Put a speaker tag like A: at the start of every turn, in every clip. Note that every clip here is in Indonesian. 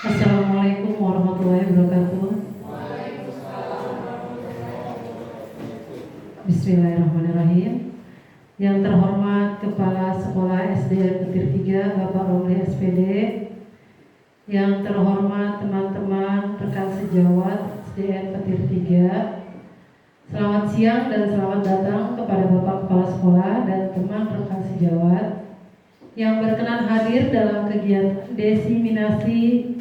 A: Assalamualaikum warahmatullahi wabarakatuh. Bismillahirrahmanirrahim. Yang terhormat Kepala Sekolah SDN Petir 3 Bapak Romli SPD, yang terhormat teman-teman rekan sejawat SDN Petir 3, selamat siang dan selamat datang kepada Bapak Kepala Sekolah dan teman rekan sejawat yang berkenan hadir dalam kegiatan desiminasi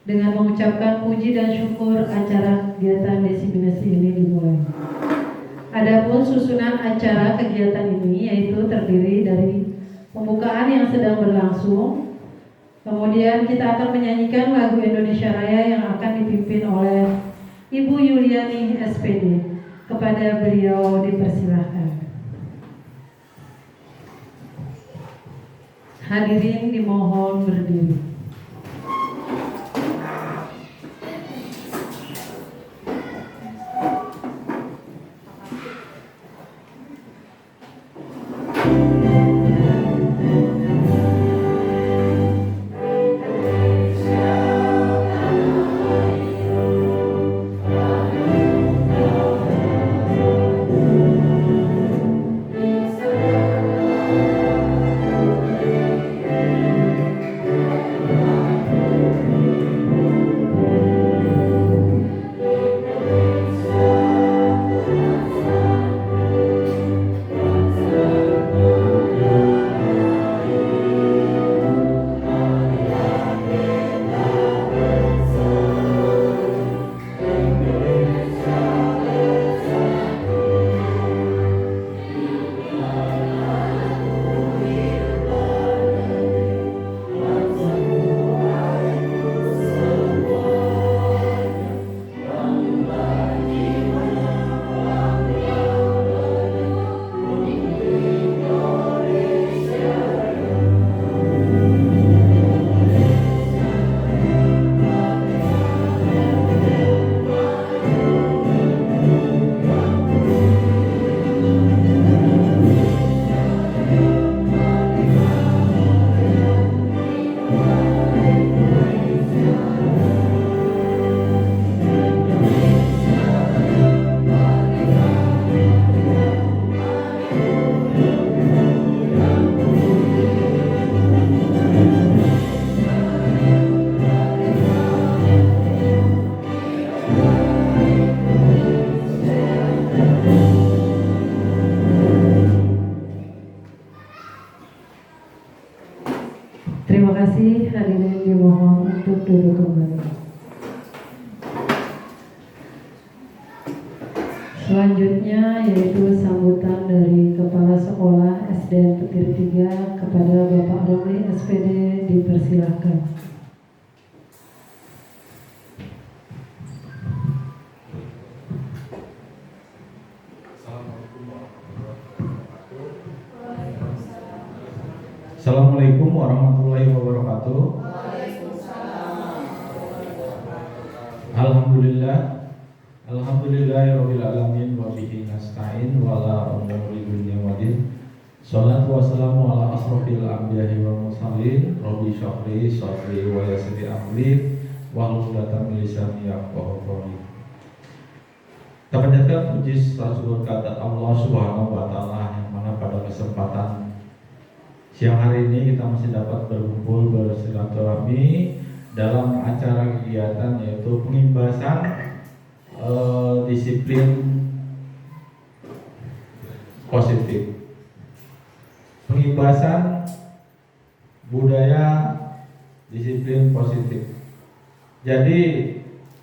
A: dengan mengucapkan puji dan syukur acara kegiatan desiminasi ini dimulai. Adapun susunan acara kegiatan ini yaitu terdiri dari pembukaan yang sedang berlangsung, kemudian kita akan menyanyikan lagu Indonesia Raya yang akan dipimpin oleh Ibu Yuliani SPD. Kepada beliau dipersilahkan. Hadirin dimohon berdiri. Terima kasih, hadirin dimohon untuk duduk kembali. Selanjutnya yaitu sambutan dari Kepala Sekolah SDN Petir 3 kepada Bapak Romli SPD, dipersilahkan.
B: Assalamualaikum warahmatullahi wabarakatuh. Alhamdulillahirabbil alamin wa bihi nasta'in wa la umuri dunya wadin. Shalatu wassalamu ala asrofil anbiya'i wal mursalin. Rabbi shrahli sadri wa yassir li amri wahlul 'uqdatam min lisani yafqahu qawli. Kita panjatkan puji syukur kehadirat Allah Subhanahu wa taala yang mana pada kesempatan siang hari ini kita masih dapat berkumpul bersilaturahmi dalam acara kegiatan yaitu pengimbasan disiplin positif, pengimbasan budaya disiplin positif. Jadi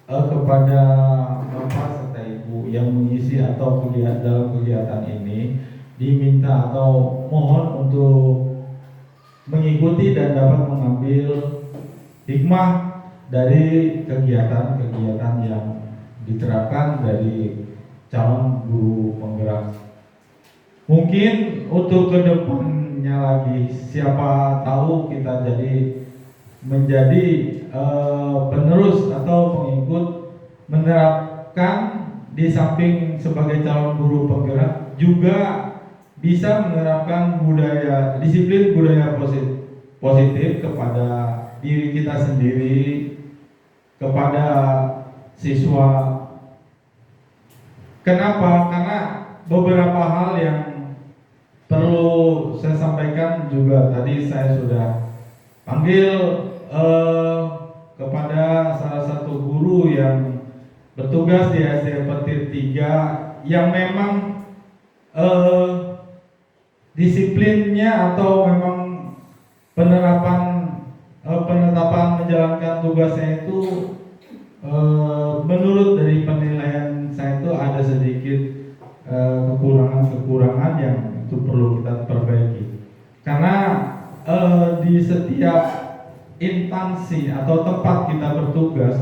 B: kepada Bapak serta Ibu yang mengisi atau dalam kegiatan ini diminta atau mohon untuk mengikuti dan dapat mengambil hikmah dari kegiatan-kegiatan yang diterapkan dari calon guru penggerak. Mungkin untuk kedepannya lagi, siapa tahu kita menjadi penerus atau pengikut menerapkan di samping sebagai calon guru penggerak juga bisa menerapkan disiplin budaya positif kepada diri kita sendiri kepada siswa. Kenapa? Karena beberapa hal yang perlu saya sampaikan juga tadi saya sudah panggil kepada salah satu guru yang bertugas di SD Petir 3 yang memang disiplinnya atau memang penetapan menjalankan tugasnya itu menurut dari penilaian saya itu ada sedikit kekurangan yang itu perlu kita perbaiki. Karena di setiap instansi atau tempat kita bertugas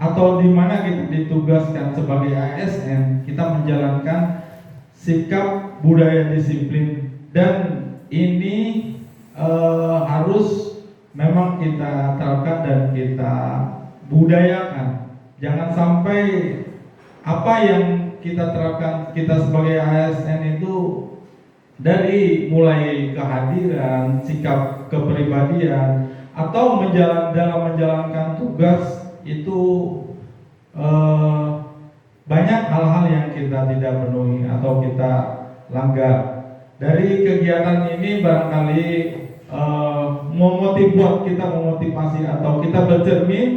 B: atau di mana kita ditugaskan sebagai ASN, kita menjalankan sikap budaya disiplin, dan ini harus memang kita terapkan dan kita budayakan. Jangan sampai apa yang kita terapkan kita sebagai ASN itu dari mulai kehadiran, sikap kepribadian, atau dalam menjalankan tugas itu banyak hal-hal yang kita tidak penuhi atau kita langgar. Dari kegiatan ini barangkali memotivasi atau kita bercermin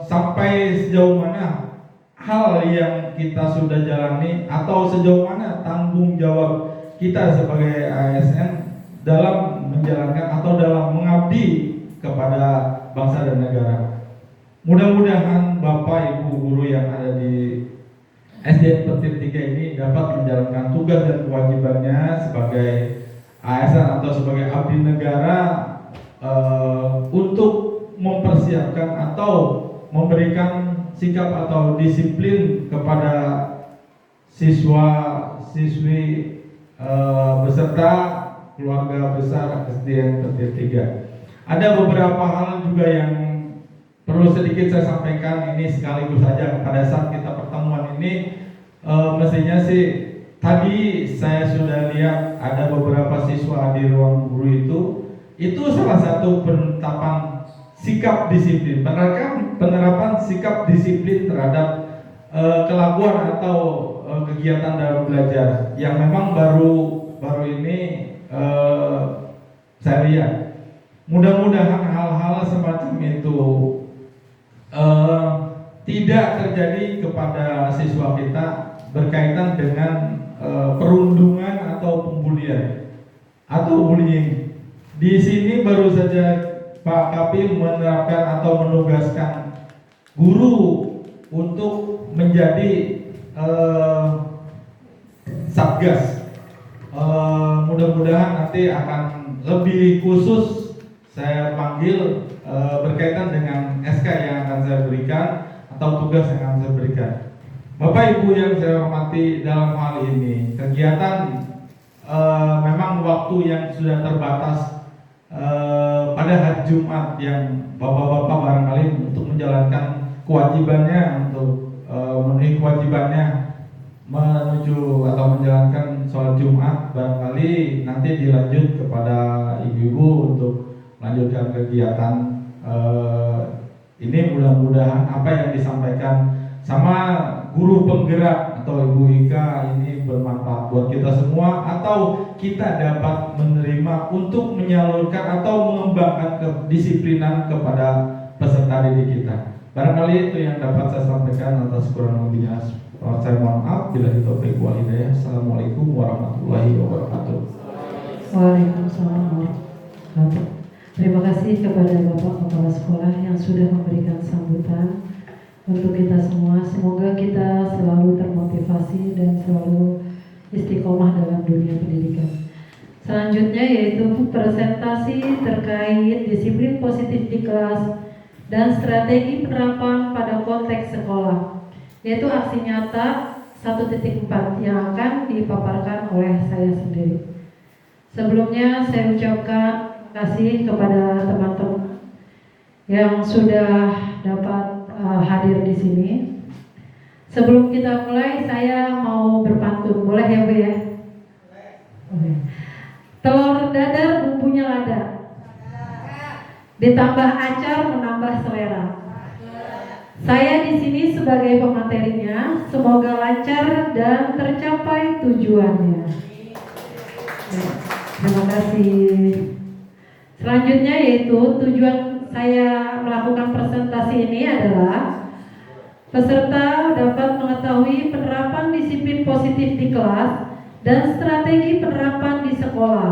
B: sampai sejauh mana hal yang kita sudah jalani atau sejauh mana tanggung jawab kita sebagai ASN dalam menjalankan atau dalam mengabdi kepada bangsa dan negara. Mudah-mudahan Bapak Ibu guru yang ada di SD Petir 3 ini dapat menjalankan tugas dan kewajibannya sebagai ASN atau sebagai abdi negara untuk mempersiapkan atau memberikan sikap atau disiplin kepada siswa-siswi beserta keluarga besar SD Petir 3. Ada beberapa hal juga yang perlu sedikit saya sampaikan ini sekaligus saja pada saat kita pertemuan ini. Mestinya sih tadi saya sudah lihat ada beberapa siswa di ruang guru itu salah satu penetapan sikap disiplin, penerapan sikap disiplin terhadap kelakuan atau kegiatan dalam belajar yang memang baru ini saya lihat. Mudah-mudahan hal-hal semacam itu tidak terjadi kepada siswa kita berkaitan dengan perundungan atau pembulian atau bullying. Di sini baru saja Pak Kapim menerapkan atau menugaskan guru untuk menjadi satgas. Mudah-mudahan nanti akan lebih khusus saya panggil berkaitan dengan SK yang akan saya berikan atau tugas yang akan saya berikan. Bapak Ibu yang saya hormati, dalam hal ini kegiatan memang waktu yang sudah terbatas pada hari Jumat yang bapak-bapak barangkali untuk menjalankan kewajibannya untuk memenuhi kewajibannya menuju atau menjalankan sholat Jumat, barangkali nanti dilanjut kepada ibu-ibu untuk melanjutkan kegiatan ini. Mudah-mudahan apa yang disampaikan sama guru penggerak atau Ibu Ika ini bermanfaat buat kita semua, atau kita dapat menerima untuk menyalurkan atau mengembangkan kedisiplinan kepada peserta didik kita. Barangkali itu yang dapat saya sampaikan. Atas kurang lebihnya saya mohon maaf. Bila taufiq wal hidayah. Assalamualaikum warahmatullahi wabarakatuh.
A: Waalaikumsalam warahmatullahi wabarakatuh. Terima kasih kepada Bapak Kepala Sekolah yang sudah memberikan sambutan untuk kita semua. Semoga kita selalu termotivasi dan selalu istiqomah dalam dunia pendidikan. Selanjutnya yaitu presentasi terkait disiplin positif di kelas dan strategi penerapan pada konteks sekolah, yaitu aksi nyata 1.4 yang akan dipaparkan oleh saya sendiri. Sebelumnya saya ucapkan terima kasih kepada teman-teman yang sudah dapat hadir di sini. Sebelum kita mulai, saya mau berpantun, boleh ya Bu ya? Boleh. Telur dadar bumbunya lada, ditambah acar menambah selera. Saya di sini sebagai pematerinya, semoga lancar dan tercapai tujuannya. Terima kasih. Selanjutnya yaitu tujuan saya melakukan presentasi ini adalah peserta dapat mengetahui penerapan disiplin positif di kelas dan strategi penerapan di sekolah.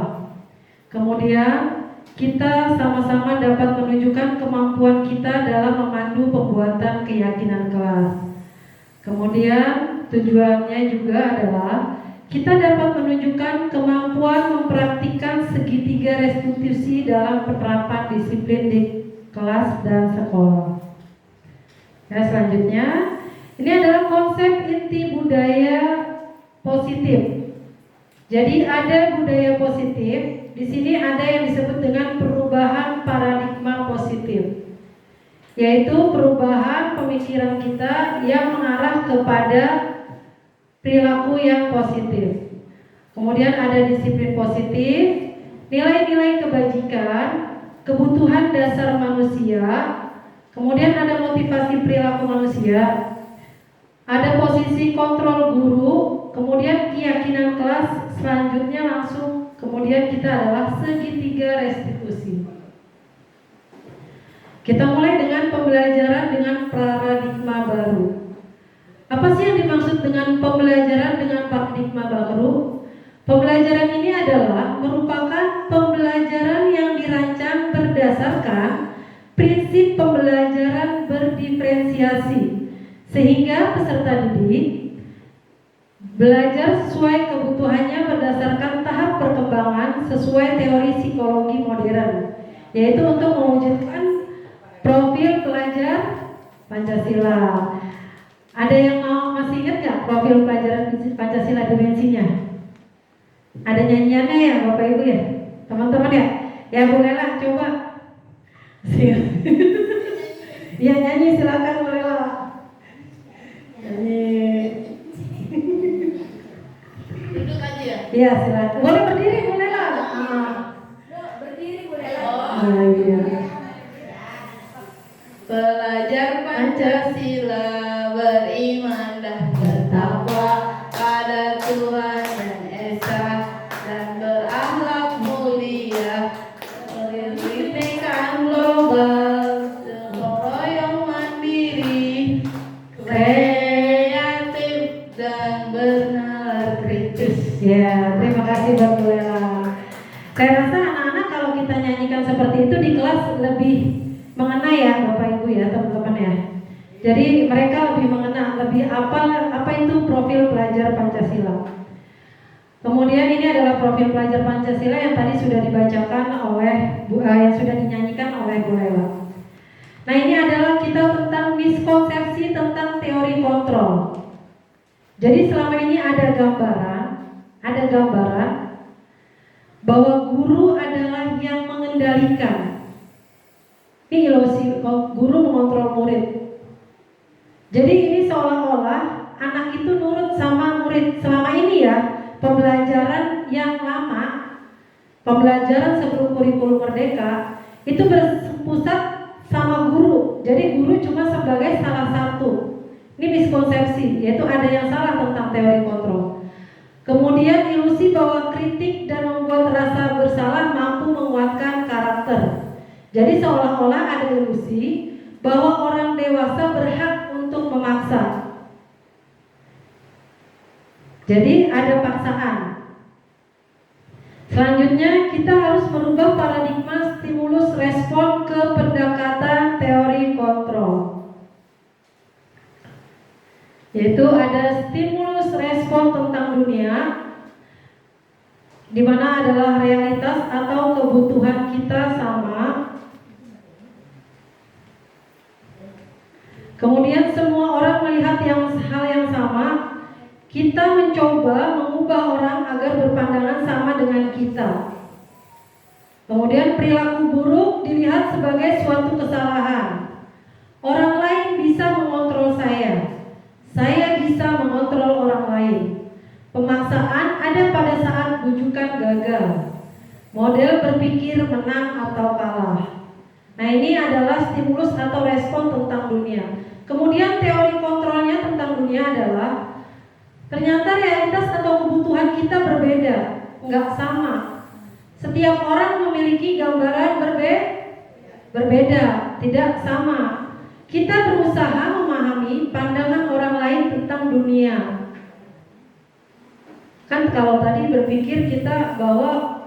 A: Kemudian kita sama-sama dapat menunjukkan kemampuan kita dalam memandu pembuatan keyakinan kelas. Kemudian tujuannya juga adalah kita dapat menunjukkan kemampuan mempraktikkan segitiga restitusi dalam penerapan disiplin di kelas dan sekolah. Ya, selanjutnya ini adalah konsep inti budaya positif. Jadi ada budaya positif, di sini ada yang disebut dengan perubahan paradigma positif, yaitu perubahan pemikiran kita yang mengarah kepada perilaku yang positif. Kemudian ada disiplin positif, nilai-nilai kebajikan, kebutuhan dasar manusia, kemudian ada motivasi perilaku manusia, ada posisi kontrol guru, kemudian keyakinan kelas. Selanjutnya langsung kemudian kita adalah segitiga restitusi. Kita mulai dengan pembelajaran dengan paradigma baru. Apa sih yang dimaksud dengan pembelajaran dengan paradigma baru? Pembelajaran ini adalah merupakan pembelajaran yang dirancang berdasarkan prinsip pembelajaran berdiferensiasi, sehingga peserta didik belajar sesuai kebutuhannya berdasarkan tahap perkembangan sesuai teori psikologi modern, yaitu untuk mewujudkan profil pelajar Pancasila. Ada yang masih ingat nggak profil pelajaran Pancasila dimensinya? Ada nyanyiannya ya Bapak Ibu ya, teman-teman ya? Ya Bu Lela coba. Ya nyanyi silakan Bu Lela. Nyanyi.
C: Duduk aja ya?
A: Iya silakan. Boleh berdiri Bu Lela.
C: Berdiri Bu Lela.
A: Ah, iya.
C: Pelajar Pancasila beriman dan bertakwa pada Tuhan dan Esa dan berakhlak mulia, pendidikan global, gotong mandiri, kreatif dan bernalar kritis.
A: Ya, terima kasih Mbak Lela. Saya rasa anak-anak kalau kita nyanyikan seperti itu di kelas lebih mengena ya Bapak Ibu ya teman-teman ya. Jadi mereka lebih mengena, lebih apa itu profil pelajar Pancasila. Kemudian ini adalah profil pelajar Pancasila yang tadi sudah dibacakan oleh yang sudah dinyanyikan oleh Bu Lela. Nah ini adalah kita tentang miskonsepsi tentang teori kontrol. Jadi selama ini ada gambaran bahwa guru adalah yang mengendalikan. Ini ilusi guru mengontrol murid. Jadi ini seolah-olah anak itu nurut sama murid. Selama ini ya pembelajaran yang lama, pembelajaran sebelum kurikulum merdeka itu berpusat sama guru. Jadi guru cuma sebagai salah satu. Ini miskonsepsi, yaitu ada yang salah tentang teori kontrol. Kemudian ilusi bahwa kritik dan membuat rasa bersalah mampu menguatkan karakter. Jadi seolah-olah ada ilusi bahwa orang dewasa berhak untuk memaksa. Jadi ada paksaan. Selanjutnya kita harus merubah paradigma stimulus respon ke pendekatan teori kontrol. Yaitu ada stimulus respon tentang dunia, di mana adalah realitas atau kebutuhan kita sama. Kemudian semua orang melihat hal yang sama. Kita mencoba mengubah orang agar berpandangan sama dengan kita. Kemudian perilaku buruk dilihat sebagai suatu kesalahan. Orang lain bisa mengontrol saya bisa mengontrol orang lain. Pemaksaan ada pada saat bujukan gagal. Model berpikir menang atau kalah. Nah ini adalah stimulus atau respon tentang dunia. Kemudian teori kontrolnya tentang dunia adalah ternyata realitas atau kebutuhan kita berbeda, nggak sama. Setiap orang memiliki gambaran berbeda, tidak sama. Kita berusaha memahami pandangan orang lain tentang dunia. Kan kalau tadi berpikir kita bahwa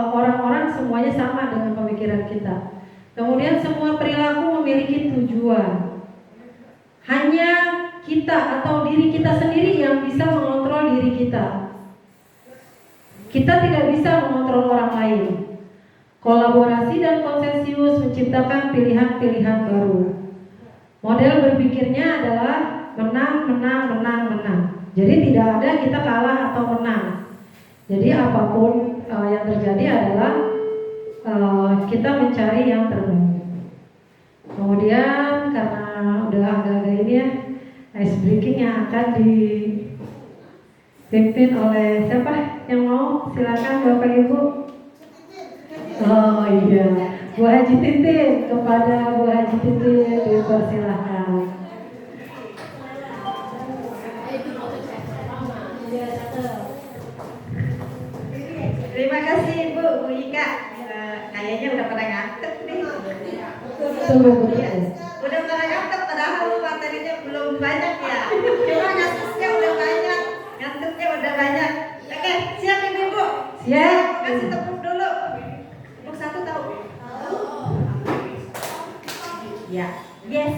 A: orang-orang semuanya sama dengan pemikiran kita. Kemudian semua perilaku memiliki tujuan. Hanya kita atau diri kita sendiri yang bisa mengontrol diri kita. Kita tidak bisa mengontrol orang lain. Kolaborasi dan konsensus menciptakan pilihan-pilihan baru. Model berpikirnya adalah menang, menang, menang, menang. Jadi tidak ada kita kalah atau menang. Jadi apapun yang terjadi adalah kita mencari yang terbaik. Kemudian karena udah agak-agak ini ya, ice breaking yang akan dipimpin oleh siapa yang mau? Silakan Bapak Ibu. Oh iya, Bu Haji Titin, kepada Bu Haji Titin dipersilahkan.
C: Terima kasih Bu Ika. Kayaknya udah pada ngantuk nih. Udah pada ngantuk, padahal materinya belum banyak ya. Cuma ngantuknya udah banyak. Oke, siap Ibu.
A: Siap.
C: Kasih tepuk dulu. Tepuk satu tahu? Ya, yes.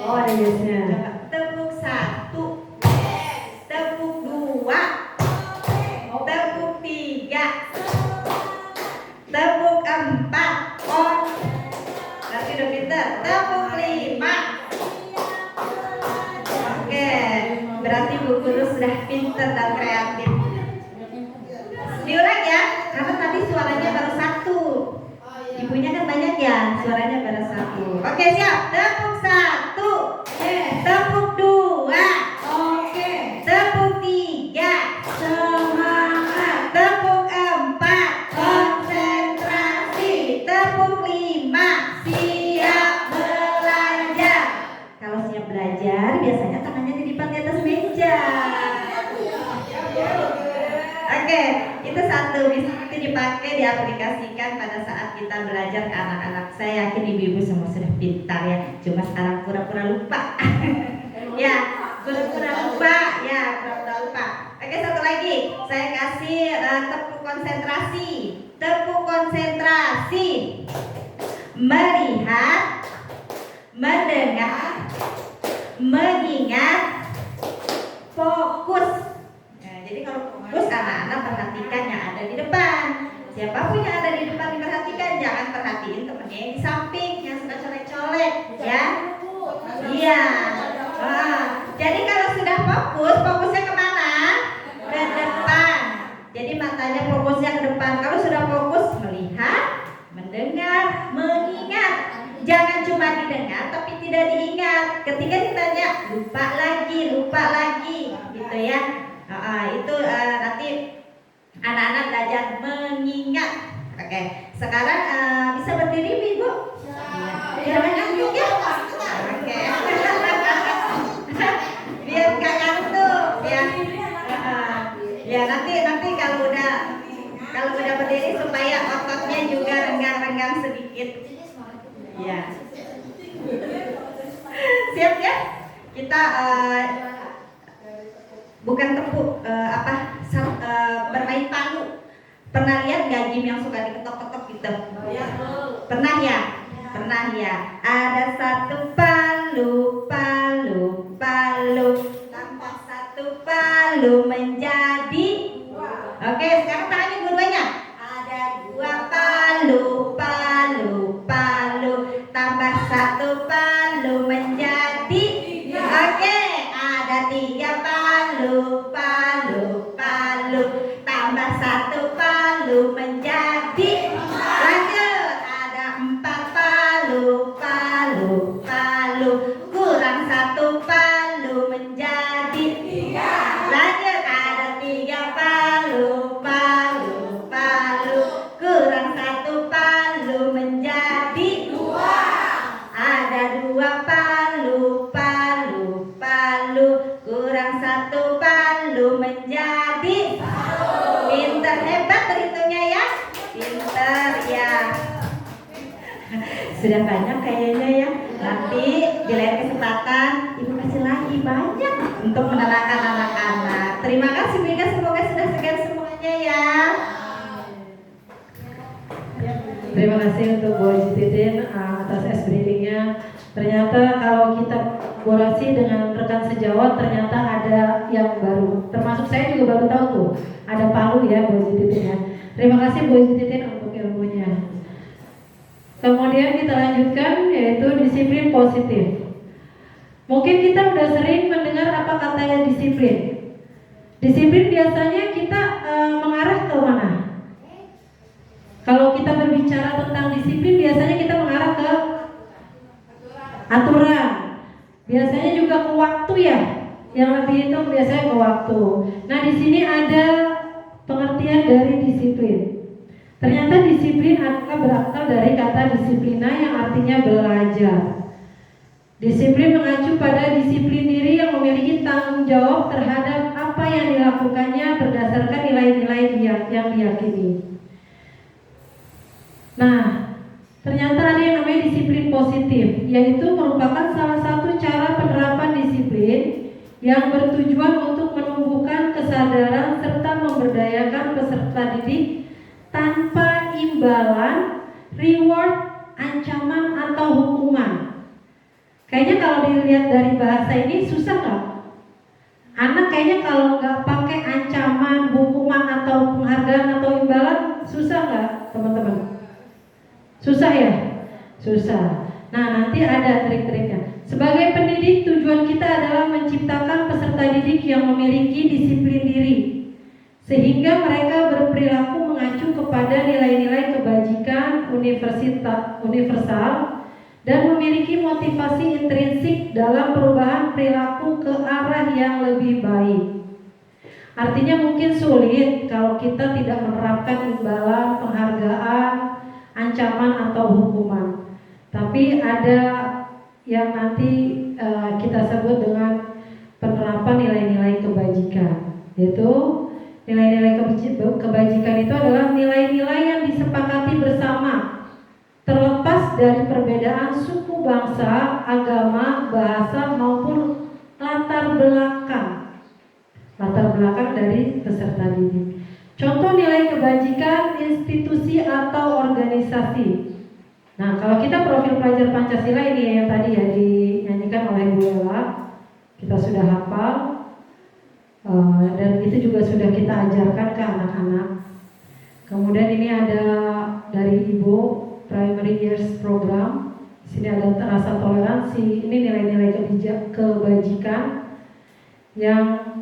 A: Oh ada yesnya.
C: Tepuk satu. Tepuk dua. Tepuk tiga. Tepuk empat. Oh, nanti udah pinter. Tepuk lima. Oke, berarti Bu Guru sudah pinter dan kreatif. Diulang ya, karena tadi suaranya baru satu. Ibunya kan banyak ya, suaranya baru satu. Oke, siap. Tepuk satu. Tepuk dua. Oke. Tepuk tiga. Semangat. Tepuk empat. Konsentrasi. Tepuk lima. Siap belajar. Kalau siap belajar, biasanya tangannya dilipat di atas meja. Oke, itu satu bisa dipakai, diaplikasikan pada saat kita belajar ke anak-anak. Saya yakin ibu-ibu semua sudah pintar ya, cuma sekarang pura-pura lupa. Ya, pura-pura lupa. Oke, satu lagi, saya kasih tepuk konsentrasi. Tepuk konsentrasi. Melihat, mendengar, mengingat, fokus. Nah, jadi kalau fokus, anak-anak perhatikan yang ada di depan. Siapapun yang ada di depan diperhatikan, jangan perhatiin temennya yang di samping yang suka colek-colek, ya. Iya. Jadi kalau sudah fokus, fokusnya kemana? Ke depan. Jadi matanya fokusnya ke depan. Kalau sudah fokus, melihat, mendengar, mengingat. Jangan cuma didengar tapi tidak diingat. Ketika ditanya, lupa lagi, gitu ya. Itu nanti anak-anak belajar mengingat. Oke, sekarang bisa berdiri Ibu? Jangan ngantuk ya. Oke. Biar nggak ngantuk ya. Ya nanti kalau udah berdiri supaya ototnya juga renggang-renggang sedikit. Ya. Siap ya? Kita bukan tepuk bermain palu. Pernah lihat nggak game yang suka diketok-ketok gitu? Pernah ya? Ada satu palu, tambah satu palu menjadi. Oke, sekarang tangannya dua-duanya. Ada dua palu, tambah satu palu menjadi. Oke, ada tiga palu, tambah satu palu menjadi. Lanjut, ada empat palu, kurang satu palu menjadi. Lanjut, ada tiga palu, kurang satu palu menjadi. Ada Sudah banyak kayaknya ya. Nanti di lain kesempatan Ibu kasih lagi banyak untuk menerangkan anak-anak. Terima kasih Bu Ika, semoga sudah sekian semuanya ya.
A: Terima kasih untuk Bu Haji Titin atas S-Breeding-nya. Ternyata kalau kita kolaborasi dengan rekan sejawat ternyata ada yang baru. Termasuk saya juga baru tahu tuh ada Palu ya Bu Haji Titin ya. Terima kasih Bu Haji Titin untuk ilmunya. Kemudian kita lanjutkan yaitu disiplin positif. Mungkin kita udah sering mendengar apa katanya disiplin. Disiplin biasanya kita mengarah ke mana? Kalau kita berbicara tentang disiplin biasanya kita mengarah ke aturan. Biasanya juga ke waktu ya. Yang lebih itu biasanya ke waktu. Nah, di sini ada pengertian dari disiplin. Ternyata disiplin adalah berasal dari kata disiplina yang artinya belajar. Disiplin mengacu pada disiplin diri yang memiliki tanggung jawab terhadap apa yang dilakukannya berdasarkan nilai-nilai yang diyakini. Nah, ternyata ada yang namanya disiplin positif, yaitu merupakan salah satu cara penerapan disiplin yang bertujuan untuk menumbuhkan kesadaran serta memberdayakan peserta didik tanpa imbalan, reward, ancaman atau hukuman. Kayaknya kalau dilihat dari bahasa ini susah nggak? Anak kayaknya kalau nggak pakai ancaman, hukuman atau penghargaan atau imbalan susah nggak, teman-teman? Susah ya? Susah. Nah, nanti ada trik-triknya. Sebagai pendidik, tujuan kita adalah menciptakan peserta didik yang memiliki disiplin diri, sehingga mereka berperilaku mengacu kepada nilai-nilai kebajikan universal dan memiliki motivasi intrinsik dalam perubahan perilaku ke arah yang lebih baik. Artinya mungkin sulit kalau kita tidak menerapkan imbalan, penghargaan, ancaman atau hukuman. Tapi ada yang nanti kita sebut dengan penerapan nilai-nilai kebajikan, yaitu nilai-nilai kebajikan itu adalah nilai-nilai yang disepakati bersama, terlepas dari perbedaan suku, bangsa, agama, bahasa maupun latar belakang dari peserta didik. Contoh nilai kebajikan institusi atau organisasi. Nah, kalau kita profil pelajar Pancasila ini yang tadi ya dinyanyikan oleh Bu Ella, kita sudah hafal. Dan itu juga sudah kita ajarkan ke anak-anak. Kemudian ini ada dari Ibu Primary Years Program. Di sini ada rasa toleransi. Ini nilai-nilai kebajikan yang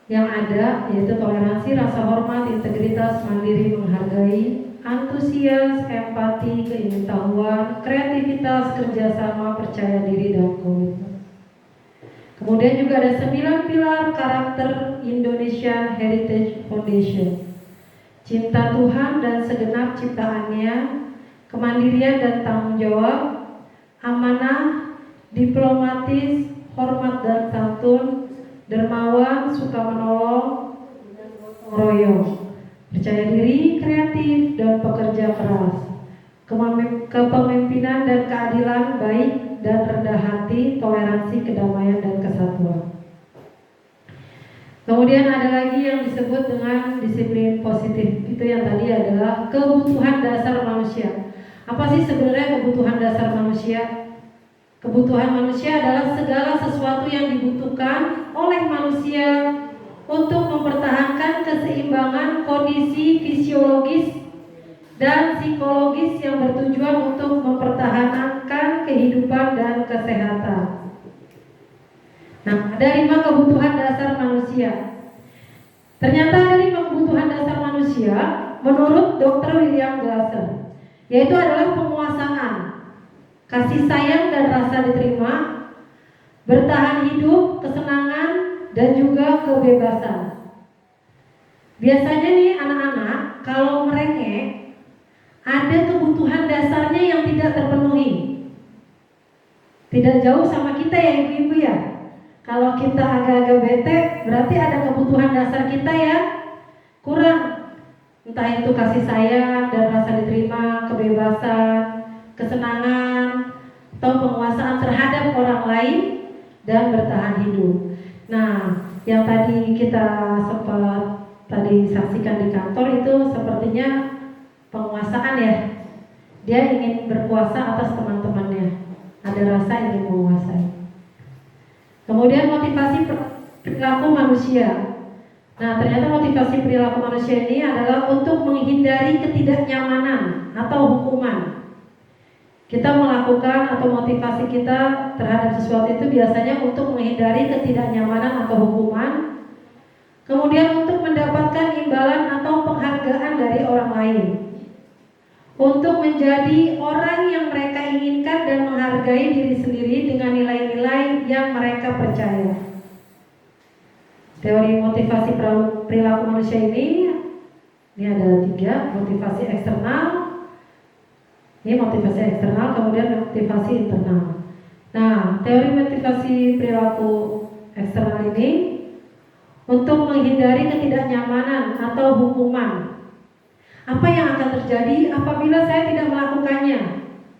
A: ada, yaitu toleransi, rasa hormat, integritas, mandiri, menghargai, antusias, empati, keingintahuan, kreativitas, kerjasama, percaya diri, dan komitmen. Kemudian juga ada 9 pilar karakter Indonesian Heritage Foundation. Cinta Tuhan dan segenap ciptaannya, kemandirian dan tanggung jawab, amanah, diplomatis, hormat dan santun, dermawan, suka menolong, royong, percaya diri, kreatif, dan pekerja keras, kepemimpinan dan keadilan, baik dan rendah hati, toleransi, kedamaian, dan kesatuan. Kemudian ada lagi yang disebut dengan disiplin positif. Itu yang tadi adalah kebutuhan dasar manusia. Apa sih sebenarnya kebutuhan dasar manusia? Kebutuhan manusia adalah segala sesuatu yang dibutuhkan oleh manusia untuk mempertahankan keseimbangan kondisi fisiologis dan psikologis yang bertujuan untuk mempertahankan kehidupan dan kesehatan. Nah, ada 5 kebutuhan dasar manusia. Ternyata ada 5 kebutuhan dasar manusia menurut Dr. William Glasser, yaitu adalah penguasaan, kasih sayang dan rasa diterima, bertahan hidup, kesenangan, dan juga kebebasan. Biasanya nih anak-anak kalau merengek, ada kebutuhan dasarnya yang tidak terpenuhi. Tidak jauh sama kita ya ibu-ibu ya. Kalau kita agak-agak bete, berarti ada kebutuhan dasar kita ya kurang. Entah itu kasih sayang dan rasa diterima, kebebasan, kesenangan, atau penguasaan terhadap orang lain dan bertahan hidup. Nah, yang tadi kita sempat tadi saksikan di kantor itu sepertinya penguasaan ya. Dia ingin berkuasa atas teman-temannya. Ada rasa ingin menguasai. Kemudian motivasi perilaku manusia. Nah, ternyata motivasi perilaku manusia ini adalah untuk menghindari ketidaknyamanan atau hukuman. Kita melakukan atau motivasi kita terhadap sesuatu itu biasanya untuk menghindari ketidaknyamanan atau hukuman. Kemudian untuk mendapatkan imbalan atau penghargaan dari orang lain. Untuk menjadi orang yang mereka inginkan dan menghargai diri sendiri dengan nilai-nilai yang mereka percaya. Teori motivasi perilaku manusia ini ada 3, motivasi eksternal, ini motivasi eksternal, kemudian motivasi internal. Nah, teori motivasi perilaku eksternal ini untuk menghindari ketidaknyamanan atau hukuman. Apa yang akan terjadi apabila saya tidak melakukannya?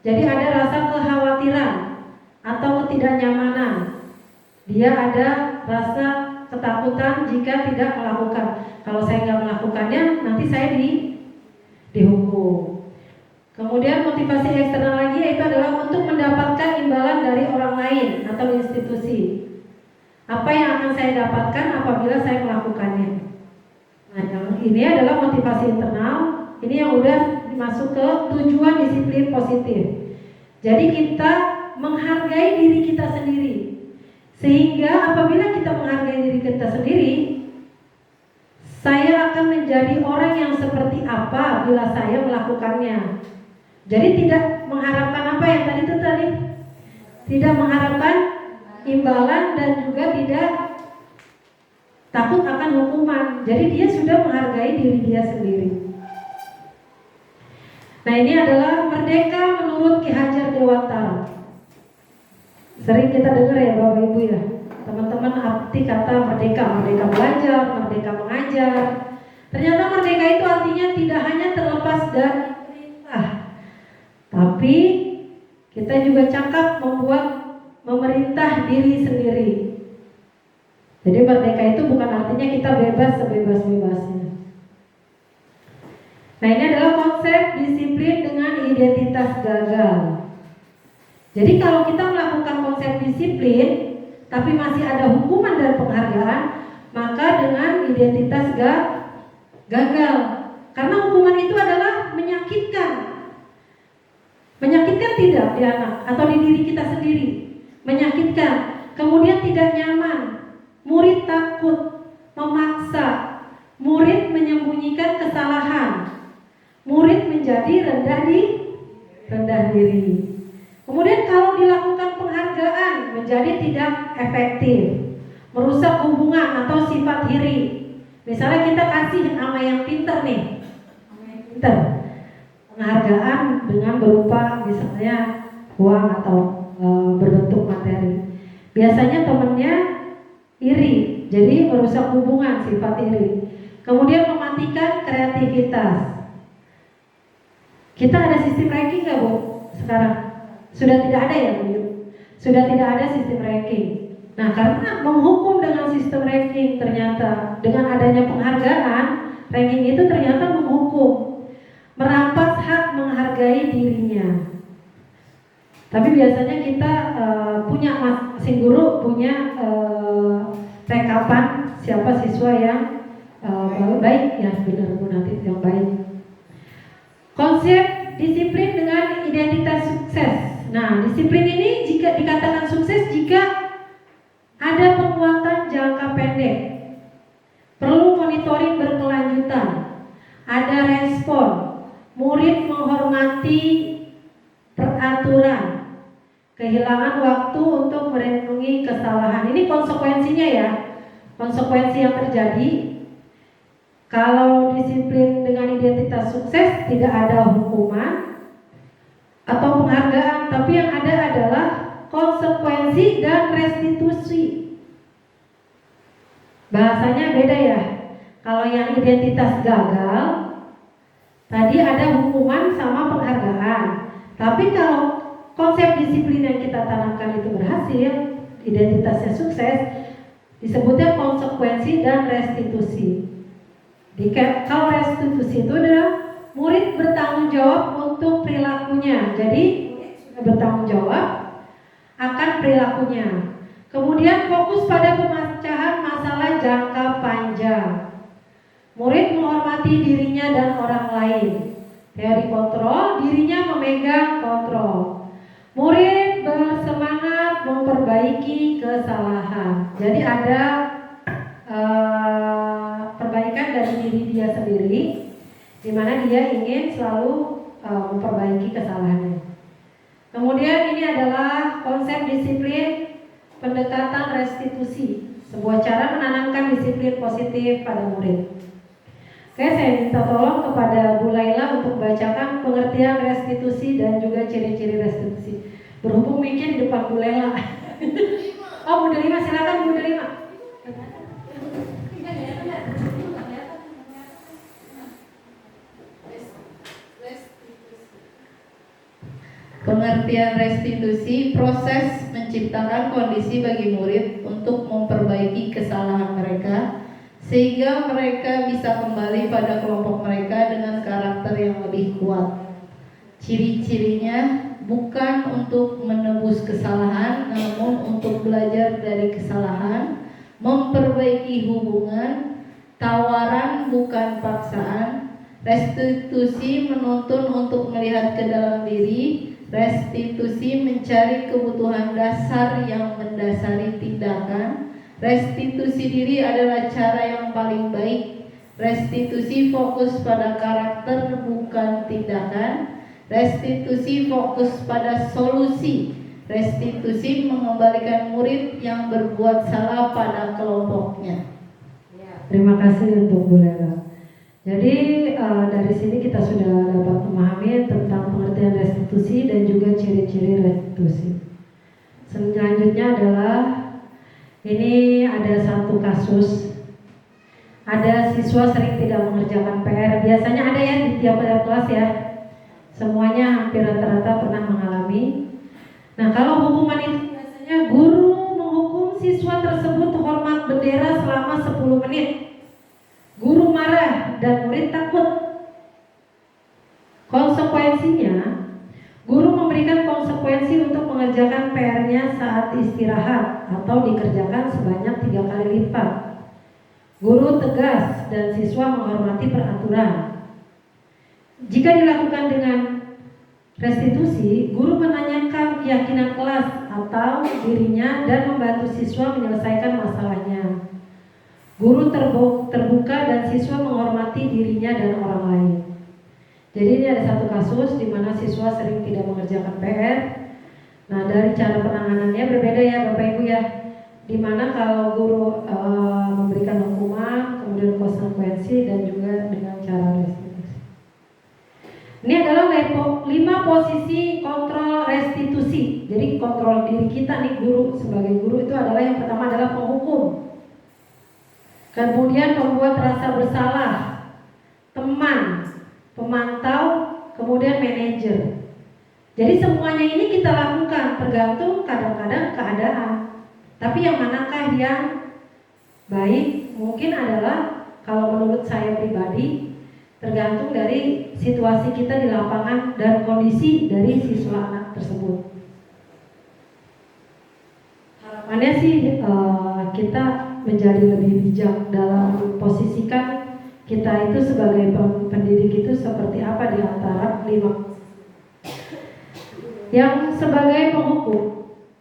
A: Jadi ada rasa kekhawatiran atau ketidaknyamanan. Dia ada rasa ketakutan jika tidak melakukan. Kalau saya nggak melakukannya, nanti saya dihukum. Kemudian motivasi eksternal lagi yaitu adalah untuk mendapatkan imbalan dari orang lain atau institusi. Apa yang akan saya dapatkan apabila saya melakukannya? Nah, yang ini adalah motivasi internal. Ini yang udah masuk ke tujuan disiplin positif. Jadi kita menghargai diri kita sendiri. Sehingga apabila kita menghargai diri kita sendiri, saya akan menjadi orang yang seperti apa bila saya melakukannya. Jadi tidak mengharapkan apa yang tadi. Tidak mengharapkan imbalan dan juga tidak takut akan hukuman. Jadi dia sudah menghargai diri dia sendiri. Nah, ini adalah merdeka menurut Ki Hajar Dewantara. Sering kita dengar ya Bapak Ibu ya, teman-teman arti kata merdeka, merdeka belajar, merdeka mengajar. Ternyata merdeka itu artinya tidak hanya terlepas dari perintah, tapi kita juga cakap membuat memerintah diri sendiri. Jadi merdeka itu bukan artinya kita bebas sebebas-bebasnya. Nah, ini adalah konsep disiplin dengan identitas gagal. Jadi kalau kita melakukan konsep disiplin tapi masih ada hukuman dan penghargaan, maka dengan identitas gagal. Karena hukuman itu adalah menyakitkan. Menyakitkan tidak di anak atau di diri kita sendiri. Menyakitkan. Kemudian tidak nyaman. Murid takut, memaksa. Murid menyembunyikan kesalahan. Murid menjadi rendah diri. Kemudian kalau dilakukan penghargaan menjadi tidak efektif, merusak hubungan atau sifat iri. Misalnya kita kasih sama yang pintar nih, penghargaan dengan berupa misalnya uang atau berbentuk materi. Biasanya temennya iri, jadi merusak hubungan, sifat iri. Kemudian mematikan kreativitas. Kita ada sistem ranking nggak Bu sekarang? Sudah tidak ada ya Bu? Sudah tidak ada sistem ranking. Nah, karena menghukum dengan sistem ranking ternyata dengan adanya penghargaan, ranking itu ternyata menghukum, merampas hak menghargai dirinya. Tapi biasanya kita punya masing guru punya rekapan siapa siswa yang baik ya, benar Bu nanti yang baik. Konsep disiplin dengan identitas sukses. Nah, disiplin ini jika dikatakan sukses jika ada penguatan jangka pendek, perlu monitoring berkelanjutan, ada respon, murid menghormati peraturan, kehilangan waktu untuk merenungi kesalahan. Ini konsekuensinya ya, konsekuensi yang terjadi. Kalau disiplin dengan identitas sukses tidak ada hukuman atau penghargaan, tapi yang ada adalah konsekuensi dan restitusi. Bahasanya beda ya. Kalau yang identitas gagal tadi ada hukuman sama penghargaan. Tapi kalau konsep disiplin yang kita tanamkan itu berhasil, identitasnya sukses, disebutnya konsekuensi dan restitusi. Kalau restitusi itu adalah murid bertanggung jawab untuk perilakunya. Jadi bertanggung jawab akan perilakunya. Kemudian fokus pada pemecahan masalah jangka panjang. Murid menghormati dirinya dan orang lain. Teori kontrol, dirinya memegang kontrol. Murid bersemangat memperbaiki kesalahan. Jadi ada perbaikan dari diri dia sendiri, di mana dia ingin selalu memperbaiki kesalahannya. Kemudian ini adalah konsep disiplin pendekatan restitusi, sebuah cara menanamkan disiplin positif pada murid. Oke, saya minta tolong kepada Bu Laila untuk membacakan pengertian restitusi dan juga ciri-ciri restitusi. Berhubung mikir di depan Bu Laila. Oh, Bu Delima, silakan Bu Delima.
D: Pengertian restitusi, proses menciptakan kondisi bagi murid untuk memperbaiki kesalahan mereka sehingga mereka bisa kembali pada kelompok mereka dengan karakter yang lebih kuat. Ciri-cirinya bukan untuk menebus kesalahan, namun untuk belajar dari kesalahan, memperbaiki hubungan, tawaran bukan paksaan. Restitusi menuntun untuk melihat ke dalam diri. Restitusi mencari kebutuhan dasar yang mendasari tindakan. Restitusi diri adalah cara yang paling baik. Restitusi fokus pada karakter bukan tindakan. Restitusi fokus pada solusi. Restitusi mengembalikan murid yang berbuat salah pada kelompoknya.
A: Terima kasih untuk Bu Lela. Jadi dari sini kita sudah dapat memahami tentang pengertian restitusi dan juga ciri-ciri restitusi. Selanjutnya adalah ini ada satu kasus. Ada siswa sering tidak mengerjakan PR. Biasanya ada ya di tiap kelas ya. Semuanya hampir rata-rata pernah mengalami. Nah, kalau hukuman itu biasanya guru menghukum siswa tersebut hormat bendera selama 10 menit. Guru marah dan murid takut. Konsekuensinya, guru memberikan konsekuensi untuk mengerjakan PR-nya saat istirahat atau dikerjakan sebanyak 3 kali lipat. Guru tegas dan siswa menghormati peraturan. Jika dilakukan dengan restitusi, guru menanyakan keyakinan kelas atau dirinya dan membantu siswa menyelesaikan masalahnya. Guru terbuka dan siswa menghormati dirinya dan orang lain. Jadi ini ada satu kasus di mana siswa sering tidak mengerjakan PR. Nah, dari cara penanganannya berbeda ya Bapak Ibu ya. Di mana kalau guru memberikan hukuman, kemudian konsekuensi dan juga dengan cara restitusi. Ini adalah 5 posisi kontrol restitusi. Jadi kontrol diri kita nih guru sebagai guru itu adalah yang pertama adalah penghukum. Kemudian membuat rasa bersalah, teman, pemantau, kemudian manajer. Jadi semuanya ini kita lakukan tergantung kadang-kadang keadaan. Tapi yang manakah yang baik? Mungkin adalah kalau menurut saya pribadi tergantung dari situasi kita di lapangan dan kondisi dari siswa anak tersebut. Harapannya sih kita menjadi lebih bijak dalam memposisikan kita itu sebagai pendidik itu seperti apa di antara 5. Yang sebagai penghukum,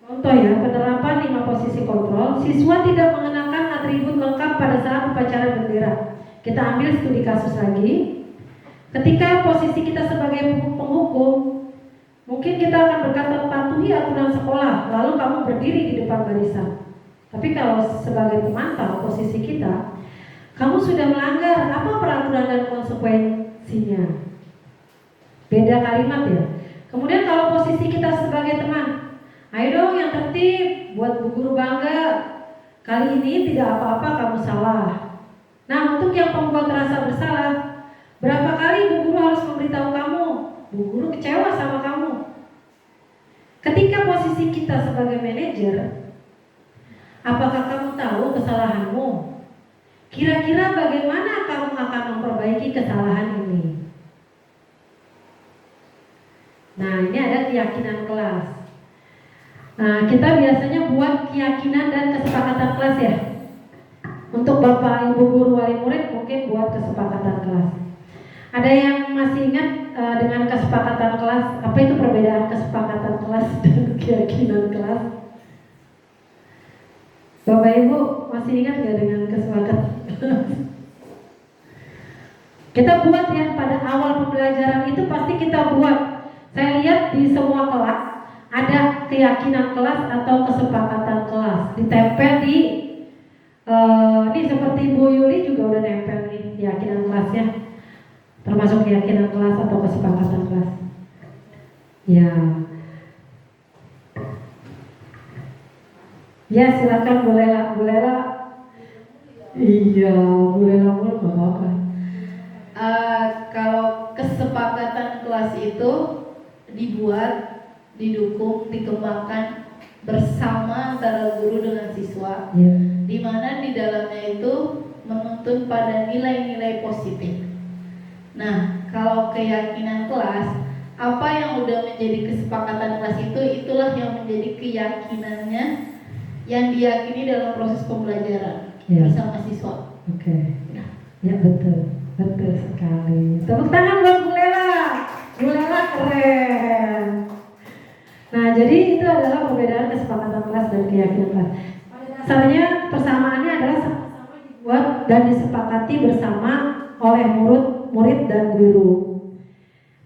A: contoh ya, penerapan 5 posisi kontrol. Siswa tidak mengenakan atribut lengkap pada saat upacara bendera. Kita ambil studi kasus lagi. Ketika posisi kita sebagai penghukum, mungkin kita akan berkata patuhi aturan sekolah, lalu kamu berdiri di depan barisan. Tapi kalau sebagai pemantau posisi kita, kamu sudah melanggar, apa peraturan dan konsekuensinya? Beda kalimat ya. Kemudian kalau posisi kita sebagai teman, ayo dong yang tertib, buat Bu Guru bangga. Kali ini tidak apa-apa kamu salah. Nah, untuk yang pembuat rasa bersalah, berapa kali Bu Guru harus memberitahu kamu? Bu Guru kecewa sama kamu. posisi kita sebagai manajer, apakah kamu tahu kesalahanmu? Kira-kira bagaimana kamu akan memperbaiki kesalahan ini? Nah, ini ada keyakinan kelas. Nah, kita biasanya buat keyakinan dan kesepakatan kelas ya. Untuk Bapak Ibu guru wali murid mungkin buat kesepakatan kelas. Ada yang masih ingat dengan kesepakatan kelas? Apa itu perbedaan kesepakatan kelas dan keyakinan kelas? Bapak Ibu masih ingat nggak dengan kesepakatan kelas? Kita buat ya pada awal pembelajaran itu pasti kita buat. Saya lihat di semua kelas ada keyakinan kelas atau kesepakatan kelas ditempel di ini seperti Bu Yuli juga udah nempel nih keyakinan kelasnya, termasuk keyakinan kelas atau kesepakatan kelas. Ya, ya silakan Bu Lela. Iya, Bu Lela boleh nggak apa-apa.
D: Kalau kesepakatan kelas itu dibuat, didukung, dikembangkan bersama antara guru dengan siswa, di mana di dalamnya itu menuntun pada nilai-nilai positif. Nah, kalau keyakinan kelas, apa yang udah menjadi kesepakatan kelas itu, itulah yang menjadi keyakinannya yang diyakini dalam proses pembelajaran bersama siswa.
A: Oke. Ya betul sekali. Tepuk tangan buat Bu Lela. Bu Lela keren. Nah, jadi itu adalah perbedaan kesepakatan kelas dan keyakinan kelas. Dasarnya persamaannya adalah sama-sama dibuat dan disepakati bersama oleh murid dan guru.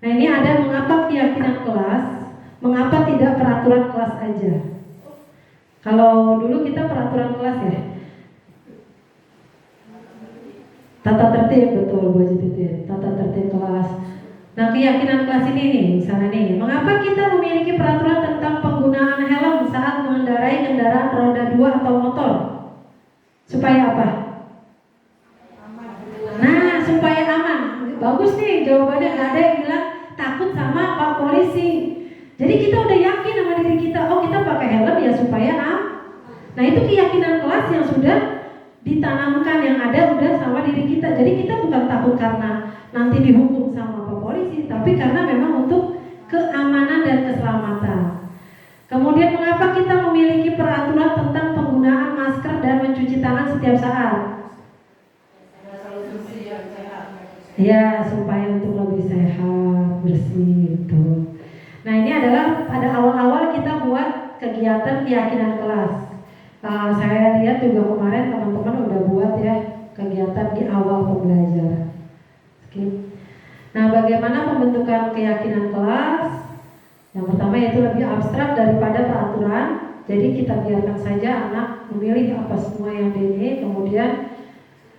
A: Nah, ini ada mengapa keyakinan kelas, mengapa tidak peraturan kelas aja. Kalau dulu kita peraturan kelas ya, tata tertib, betul Bu Jepit, tata tertib kelas. Nah, keyakinan kelas ini nih, misalnya nih, mengapa kita memiliki peraturan tentang penggunaan helm saat mengendarai kendaraan roda 2 atau motor? Supaya apa? Nah, supaya aman. Bagus nih jawabannya, nggak ada yang bilang takut sama Pak Polisi. Jadi kita udah yakin sama diri kita, oh kita pakai helm ya supaya aman. Nah, itu keyakinan kelas yang sudah ditanamkan, yang ada udah sama diri kita. Jadi kita bukan takut karena nanti dihukum sama Pak Polisi, tapi karena memang untuk keamanan dan keselamatan. Kemudian mengapa kita memiliki peraturan tentang penggunaan masker dan mencuci tangan setiap saat? Ya, supaya untuk lebih sehat, bersih gitu. Nah, ini adalah pada awal-awal kita buat kegiatan keyakinan kelas. Saya lihat juga kemarin teman-teman udah buat ya kegiatan di awal pembelajaran. Nah, bagaimana pembentukan keyakinan kelas? Yang pertama yaitu lebih abstrak daripada peraturan. Jadi kita biarkan saja anak memilih apa semua yang ini, kemudian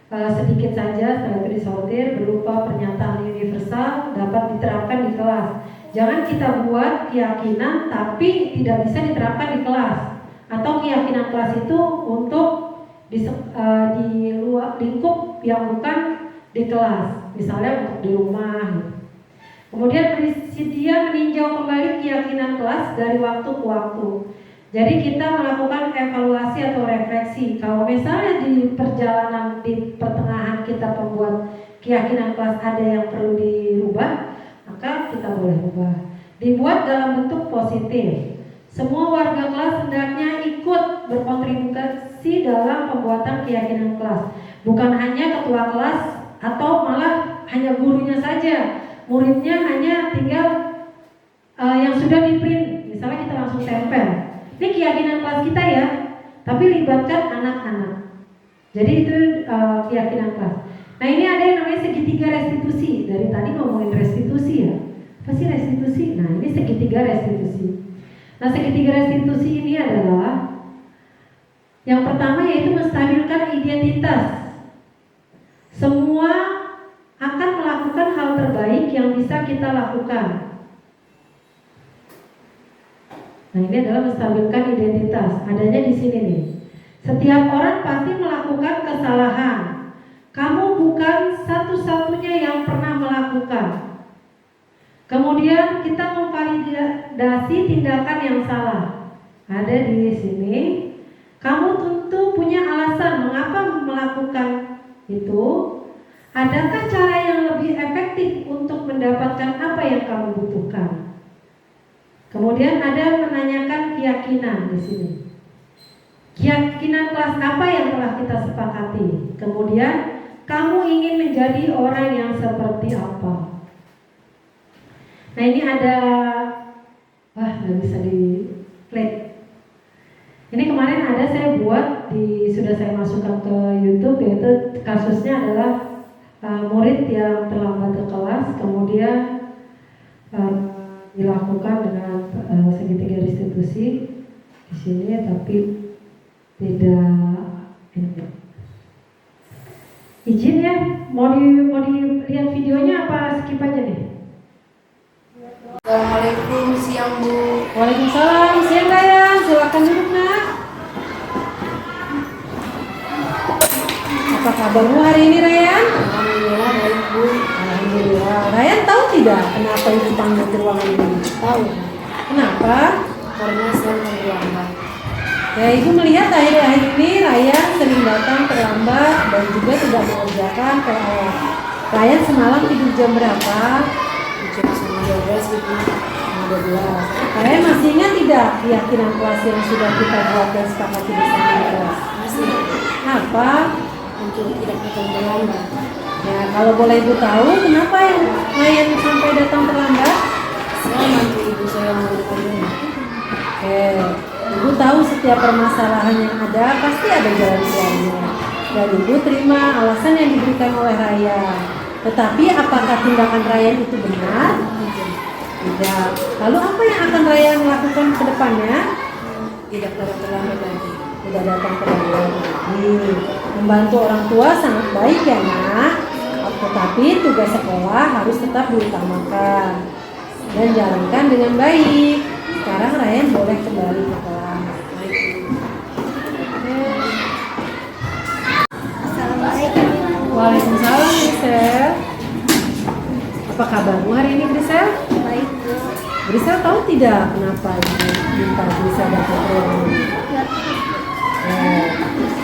A: sedikit saja setelah itu disortir berupa pernyataan universal dapat diterapkan di kelas. Jangan kita buat keyakinan tapi tidak bisa diterapkan di kelas. Atau keyakinan kelas itu untuk di luar lingkup yang bukan di kelas, misalnya untuk di rumah. Kemudian bersedia meninjau kembali keyakinan kelas dari waktu ke waktu. Jadi kita melakukan evaluasi atau refleksi. Kalau misalnya di perjalanan di pertengahan kita membuat keyakinan kelas ada yang perlu dirubah, maka kita boleh rubah. Dibuat dalam bentuk positif. Semua warga kelas hendaknya ikut berkontribusi dalam pembuatan keyakinan kelas. Bukan hanya ketua kelas atau malah hanya gurunya saja. Muridnya hanya tinggal yang sudah di print. Misalnya kita langsung tempel. Ini keyakinan kelas kita ya, tapi libatkan anak-anak. Jadi itu keyakinan kelas. Nah, ini ada yang namanya segitiga restitusi. Dari tadi ngomongin restitusi ya. Apa sih restitusi? Nah, ini segitiga restitusi. Nah, segitiga restitusi ini adalah yang pertama yaitu menstabilkan identitas. Semua akan melakukan hal terbaik yang bisa kita lakukan. Nah, ini adalah menstabilkan identitas. Adanya di sini nih. Setiap orang pasti melakukan kesalahan. Kamu bukan satu-satunya yang pernah melakukan. Kemudian kita memvalidasi tindakan yang salah. ada di sini. Kamu tentu punya alasan mengapa melakukan itu. Adakah cara yang lebih efektif untuk mendapatkan apa yang kamu butuhkan? Kemudian ada menanyakan keyakinan di sini. Keyakinan kelas apa yang telah kita sepakati? Kemudian kamu ingin menjadi orang yang seperti apa? Nah ini ada, nggak bisa di play. Ini kemarin ada saya buat sudah saya masukkan ke YouTube, yaitu kasusnya adalah murid yang terlambat ke kelas, kemudian dilakukan dengan segitiga restitusi di sini, tapi tidak izin ya. Mau dilihat videonya apa skip aja nih?
E: Assalamualaikum, siang Bu.
A: Waalaikumsalam, siang Raya, silakan duduk nak. Apa kabarmu hari ini Ryan?
E: Alhamdulillah baik Bu.
A: Alhamdulillah. Ryan tahu tidak kenapa ibu panggil ke ruangan ini?
E: Tahu
A: Kenapa?
E: karena saya terlambat.
A: Ya, ibu melihat akhir-akhir ini Ryan sering datang terlambat dan juga tidak mengerjakan PR. Ryan semalam tidur jam berapa?
E: Jam sama 12 gitu.
A: 12. Ryan masih ingat tidak keyakinan kelas yang sudah kita buat dan sepakati bersama di kelas?
E: Masih
A: Apa?
E: untuk tidak datang terlambat.
A: Ya, kalau boleh ibu tahu kenapa yang Ryan sampai datang terlambat?
E: Saya bantu ibu saya menguruskan rumah.
A: Ibu tahu setiap permasalahan yang ada pasti ada jalan keluarnya. Dan ibu terima alasan yang diberikan oleh Ryan. Tetapi apakah tindakan Ryan itu benar? Tidak. Lalu apa yang akan Ryan lakukan ke depannya?
E: Tidak datang terlambat lagi.
A: Tidak datang terlambat lagi. Membantu orang tua sangat baik ya nak. Tetapi tugas sekolah harus tetap diutamakan dan jalankan dengan baik. Sekarang Ryan boleh kembali ke kelas.
E: Assalamualaikum.
A: Waalaikumsalam Grisel. Apa kabarmu hari ini Grisel?
E: Baik Bu.
A: Grisel tahu tidak kenapa ibu minta Grisel datang ke ruangan ini?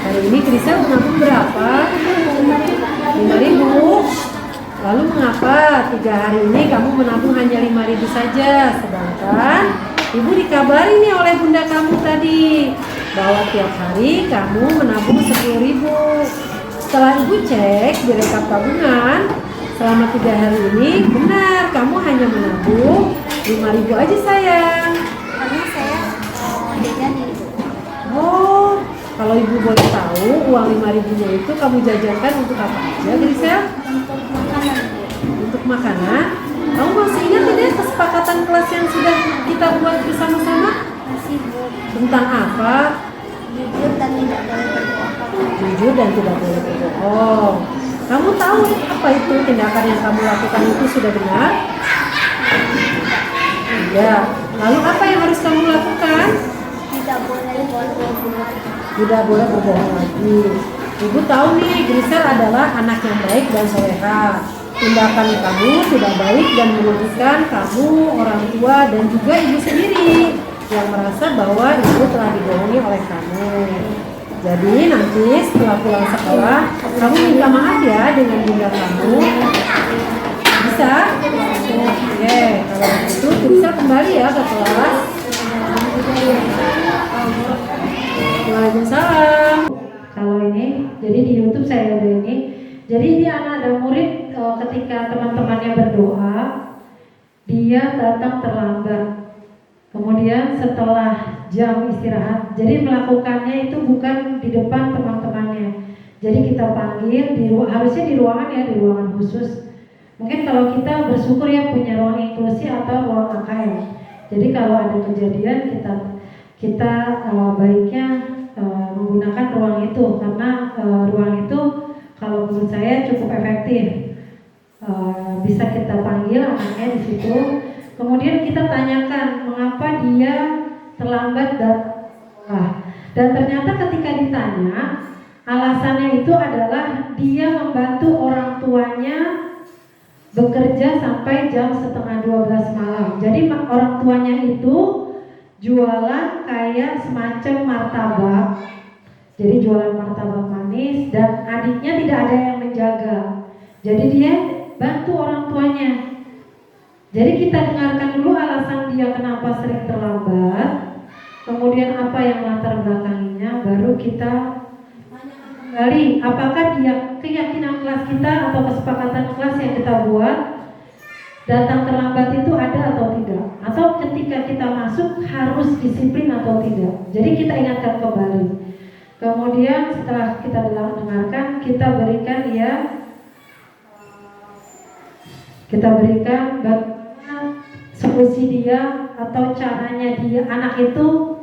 A: Hari ini Grisel menabung berapa? 5.000. Lalu mengapa 3 hari ini kamu menabung hanya 5.000 saja? Sedangkan ibu dikabari nih oleh bunda kamu tadi bahwa tiap hari kamu menabung 10.000. Setelah ibu cek di rekap tabungan selama 3 hari ini, benar kamu hanya menabung 5.000 aja sayang.
E: Karena saya jajan ibu.
A: Oh, kalau ibu boleh tahu uang 5.000-nya itu kamu jajankan untuk apa aja Grisel?
E: Untuk makanan Bu.
A: Untuk makanan. Kamu masih ingat tidak kesepakatan kelas yang sudah kita buat bersama-sama?
E: Masih Bu.
A: Tentang apa?
E: Jujur dan tidak boleh berbohong.
A: Jujur dan tidak boleh berbohong. Kamu tahu apa itu tindakan yang kamu lakukan itu sudah benar? Tidak. Lalu apa yang harus kamu lakukan?
E: Tidak boleh berbohong.
A: Tidak boleh berbohong lagi. Ibu tahu nih, Grisel adalah anak yang baik dan soleha. Tindakan kamu tidak baik dan merugikan kamu, orang tua, dan juga ibu sendiri yang merasa bahwa ibu telah dibohongi oleh kamu. Jadi nanti setelah pulang sekolah, kamu minta maaf ya dengan bunda kamu. Bisa? Oke, kalau begitu Grisel kembali ya ke kelas. Waalaikumsalam. Kalau ini, jadi di YouTube saya ada ini. Jadi dia anak dan murid ketika teman-temannya berdoa, dia datang terlambat. Kemudian setelah jam istirahat, jadi melakukannya itu bukan di depan teman-temannya. Jadi kita panggil harusnya di ruangan ya, di ruangan khusus. Mungkin kalau kita bersyukur ya punya ruang inklusi atau ruang AKM. Jadi kalau ada kejadian kita baiknya menggunakan ruang itu karena ruang itu kalau menurut saya cukup efektif. Bisa kita panggil anaknya di situ. Kemudian kita tanyakan mengapa dia terlambat datang. Dan ternyata ketika ditanya, alasannya itu adalah dia membantu orang tuanya bekerja sampai jam 11:30 malam. Jadi orang tuanya itu jualan kayak semacam martabak. Jadi jualan martabak manis dan adiknya tidak ada yang menjaga. Jadi dia bantu orang tuanya. Jadi kita dengarkan dulu alasan dia kenapa sering terlambat. Kemudian apa yang latar belakangnya, baru kita kembali apakah dia keyakinan kelas kita atau kesepakatan kelas yang kita buat datang terlambat itu ada atau tidak, atau ketika kita masuk harus disiplin atau tidak. Jadi kita ingatkan kembali. Kemudian setelah kita dengarkan, kita berikan bagaimana solusi dia atau caranya dia anak itu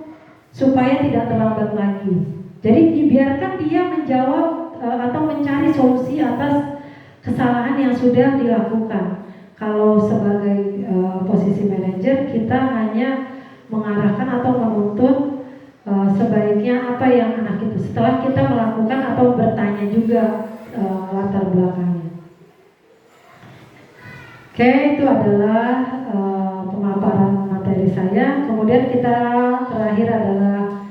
A: supaya tidak terlambat lagi. Jadi dibiarkan dia menjawab atau mencari solusi atas kesalahan yang sudah dilakukan. Kalau sebagai posisi manajer, kita hanya mengarahkan atau menuntun sebaiknya apa yang anak itu. Setelah kita melakukan atau bertanya juga latar belakangnya. Oke, itu adalah pemaparan materi saya. Kemudian kita terakhir adalah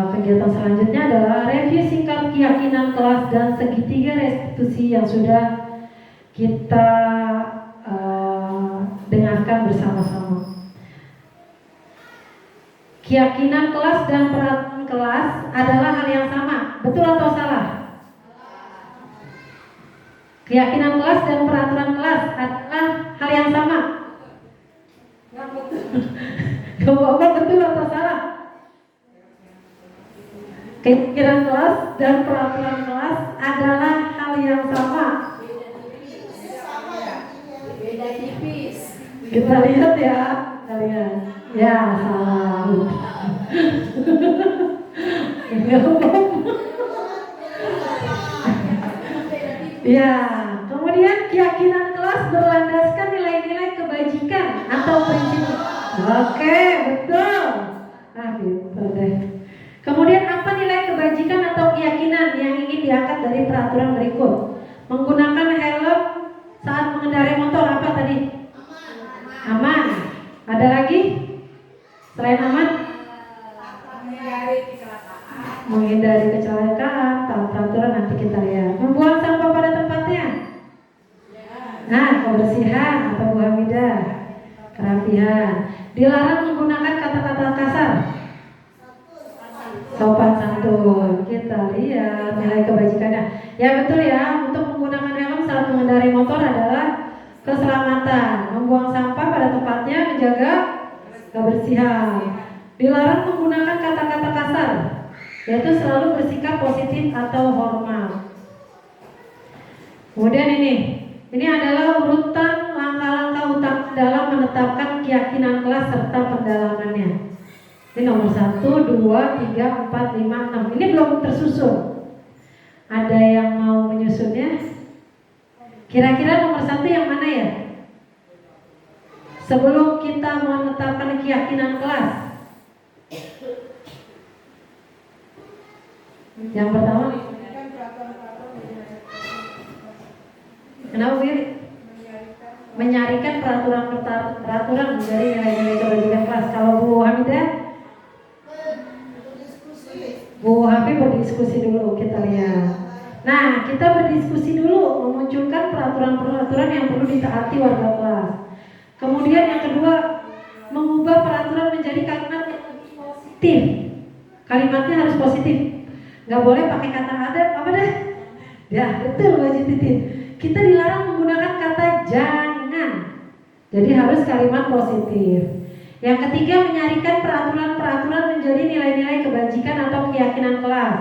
A: kegiatan selanjutnya adalah review singkat keyakinan kelas dan segitiga restitusi yang sudah kita dengarkan bersama-sama. Keyakinan kelas dan peraturan kelas adalah hal yang sama, betul atau salah? Keyakinan kelas dan peraturan kelas adalah hal yang sama. Bapak betul atau salah? Keyakinan kelas dan peraturan kelas adalah hal yang sama.
D: Beda tipis.
A: Kita lihat ya, kalian. Ya, salah. Ya, kemudian keyakinan kelas berlandaskan nilai-nilai kebajikan atau prinsip. Oke, betul. Nah, gitu deh. Kemudian apa nilai kebajikan atau keyakinan yang ingin diangkat dari peraturan berikut? Menggunakan helm saat mengendarai motor, apa tadi? Aman. Ada lagi? Selain aman? Menghindari kecelakaan. Tahu peraturan nanti kita lihat. Membuang sampah pada tempatnya. Nah, kebersihan atau Bu Hamidah, kerapihan. Dilarang menggunakan kata-kata kasar. Sopan santun. Kita lihat nilai kebajikannya. Ya betul ya, untuk menggunakan helm saat mengendarai motor adalah keselamatan. Membuang sampah pada tempatnya, menjaga kebersihan. Dilarang menggunakan kata-kata kasar, yaitu selalu bersikap positif atau hormat. Kemudian ini adalah urutan langkah-langkah utama dalam menetapkan keyakinan kelas serta pendalamannya. Ini nomor 1, 2, 3, 4, 5, 6. Ini belum tersusun. Ada yang mau menyusunnya? Kira-kira nomor 1 yang mana ya? Sebelum kita menetapkan keyakinan kelas. Yang pertama. Kenapa Wiri? Menyarikan peraturan menjadi nilai-nilai kebajikan kelas. Kalau Bu Hamidah? Bu Habib berdiskusi dulu, kita lihat. Nah, kita berdiskusi dulu, memunculkan peraturan-peraturan yang perlu ditaati warga kelas. Kemudian yang kedua, mengubah peraturan menjadi kalimat yang positif. Kalimatnya harus positif. Nggak boleh pakai kata ada, apa deh? Ya, betul Wajib Titin. Kita dilarang menggunakan kata jangan. Jadi harus kalimat positif. Yang ketiga, menyarikan peraturan-peraturan menjadi nilai-nilai kebajikan atau keyakinan kelas.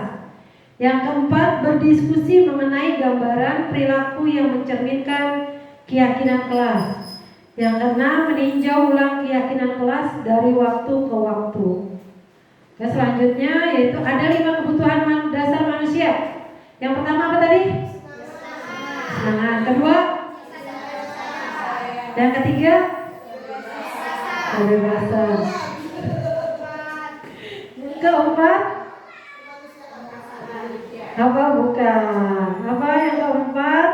A: Yang keempat, berdiskusi mengenai gambaran perilaku yang mencerminkan keyakinan kelas. Yang keenam, meninjau ulang keyakinan kelas dari waktu ke waktu. Dan selanjutnya yaitu ada 5 kebutuhan dasar manusia. Yang pertama apa tadi? Kesenangan. Kedua? Yang ketiga? Kebebasan. Keempat? Apa bukan? Apa yang keempat?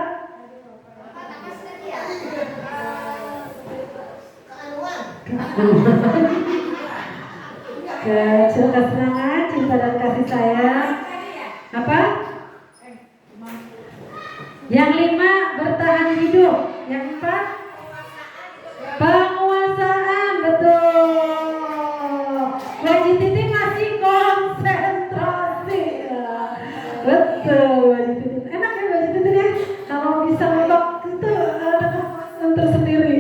A: Kesenangan, cinta dan kasih sayang. Apa? Yang 5 bertahan hidup. Yang 4 penguasaan. Betul. Wajib titik masih konsentrasi. Betul, wajib titik. Enak ya wajib titik ya. Kalau bisa nonton itu tersendiri.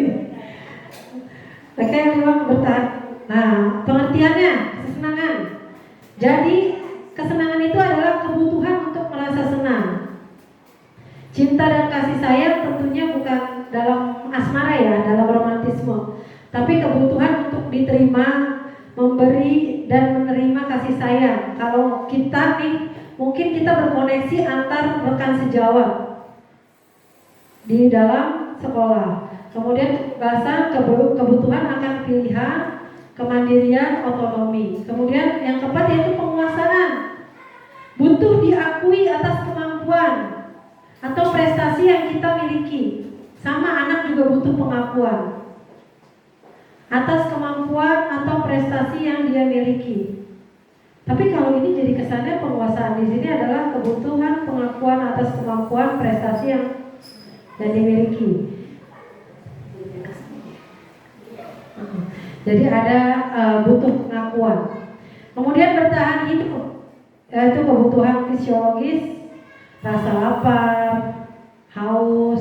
A: Oke, yang 5 bertahan. Nah, pengertiannya kesenangan. Jadi kesenangan itu adalah kebutuhan untuk merasa senang. Cinta dan kasih sayang tentunya bukan dalam asmara ya, dalam romantisme, tapi kebutuhan untuk diterima, memberi dan menerima kasih sayang. Kalau kita nih, mungkin kita berkoneksi antar rekan sejawat di dalam sekolah. Kemudian kebebasan, kebutuhan akan pilihan, kemandirian, otonomi. Kemudian yang keempat yaitu penguasaan. Butuh diakui atas kemampuan atau prestasi yang kita miliki. Sama anak juga butuh pengakuan atas kemampuan atau prestasi yang dia miliki. Tapi kalau ini jadi kesannya penguasaan di sini adalah kebutuhan pengakuan atas kemampuan prestasi yang dimiliki. Jadi ada butuh pengakuan. Kemudian bertahan hidup, yaitu kebutuhan fisiologis, rasa lapar, haus,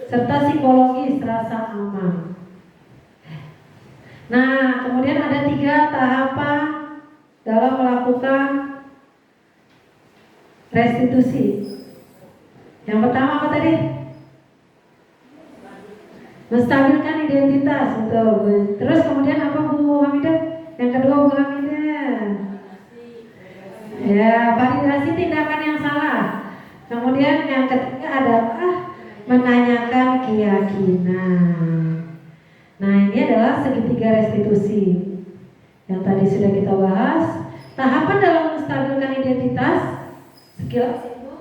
A: serta psikologis, rasa aman. Nah, kemudian ada 3 tahapan dalam melakukan restitusi. Yang pertama apa tadi? Menstabilkan identitas, betul. Terus kemudian apa Bu Hamidah? Yang kedua Bu Hamidah. Ya, validasi tindakan yang salah. Kemudian yang ketiga adalah menanyakan keyakinan. Nah, ini adalah segitiga restitusi yang tadi sudah kita bahas. Tahapan dalam menstabilkan identitas sekilas itu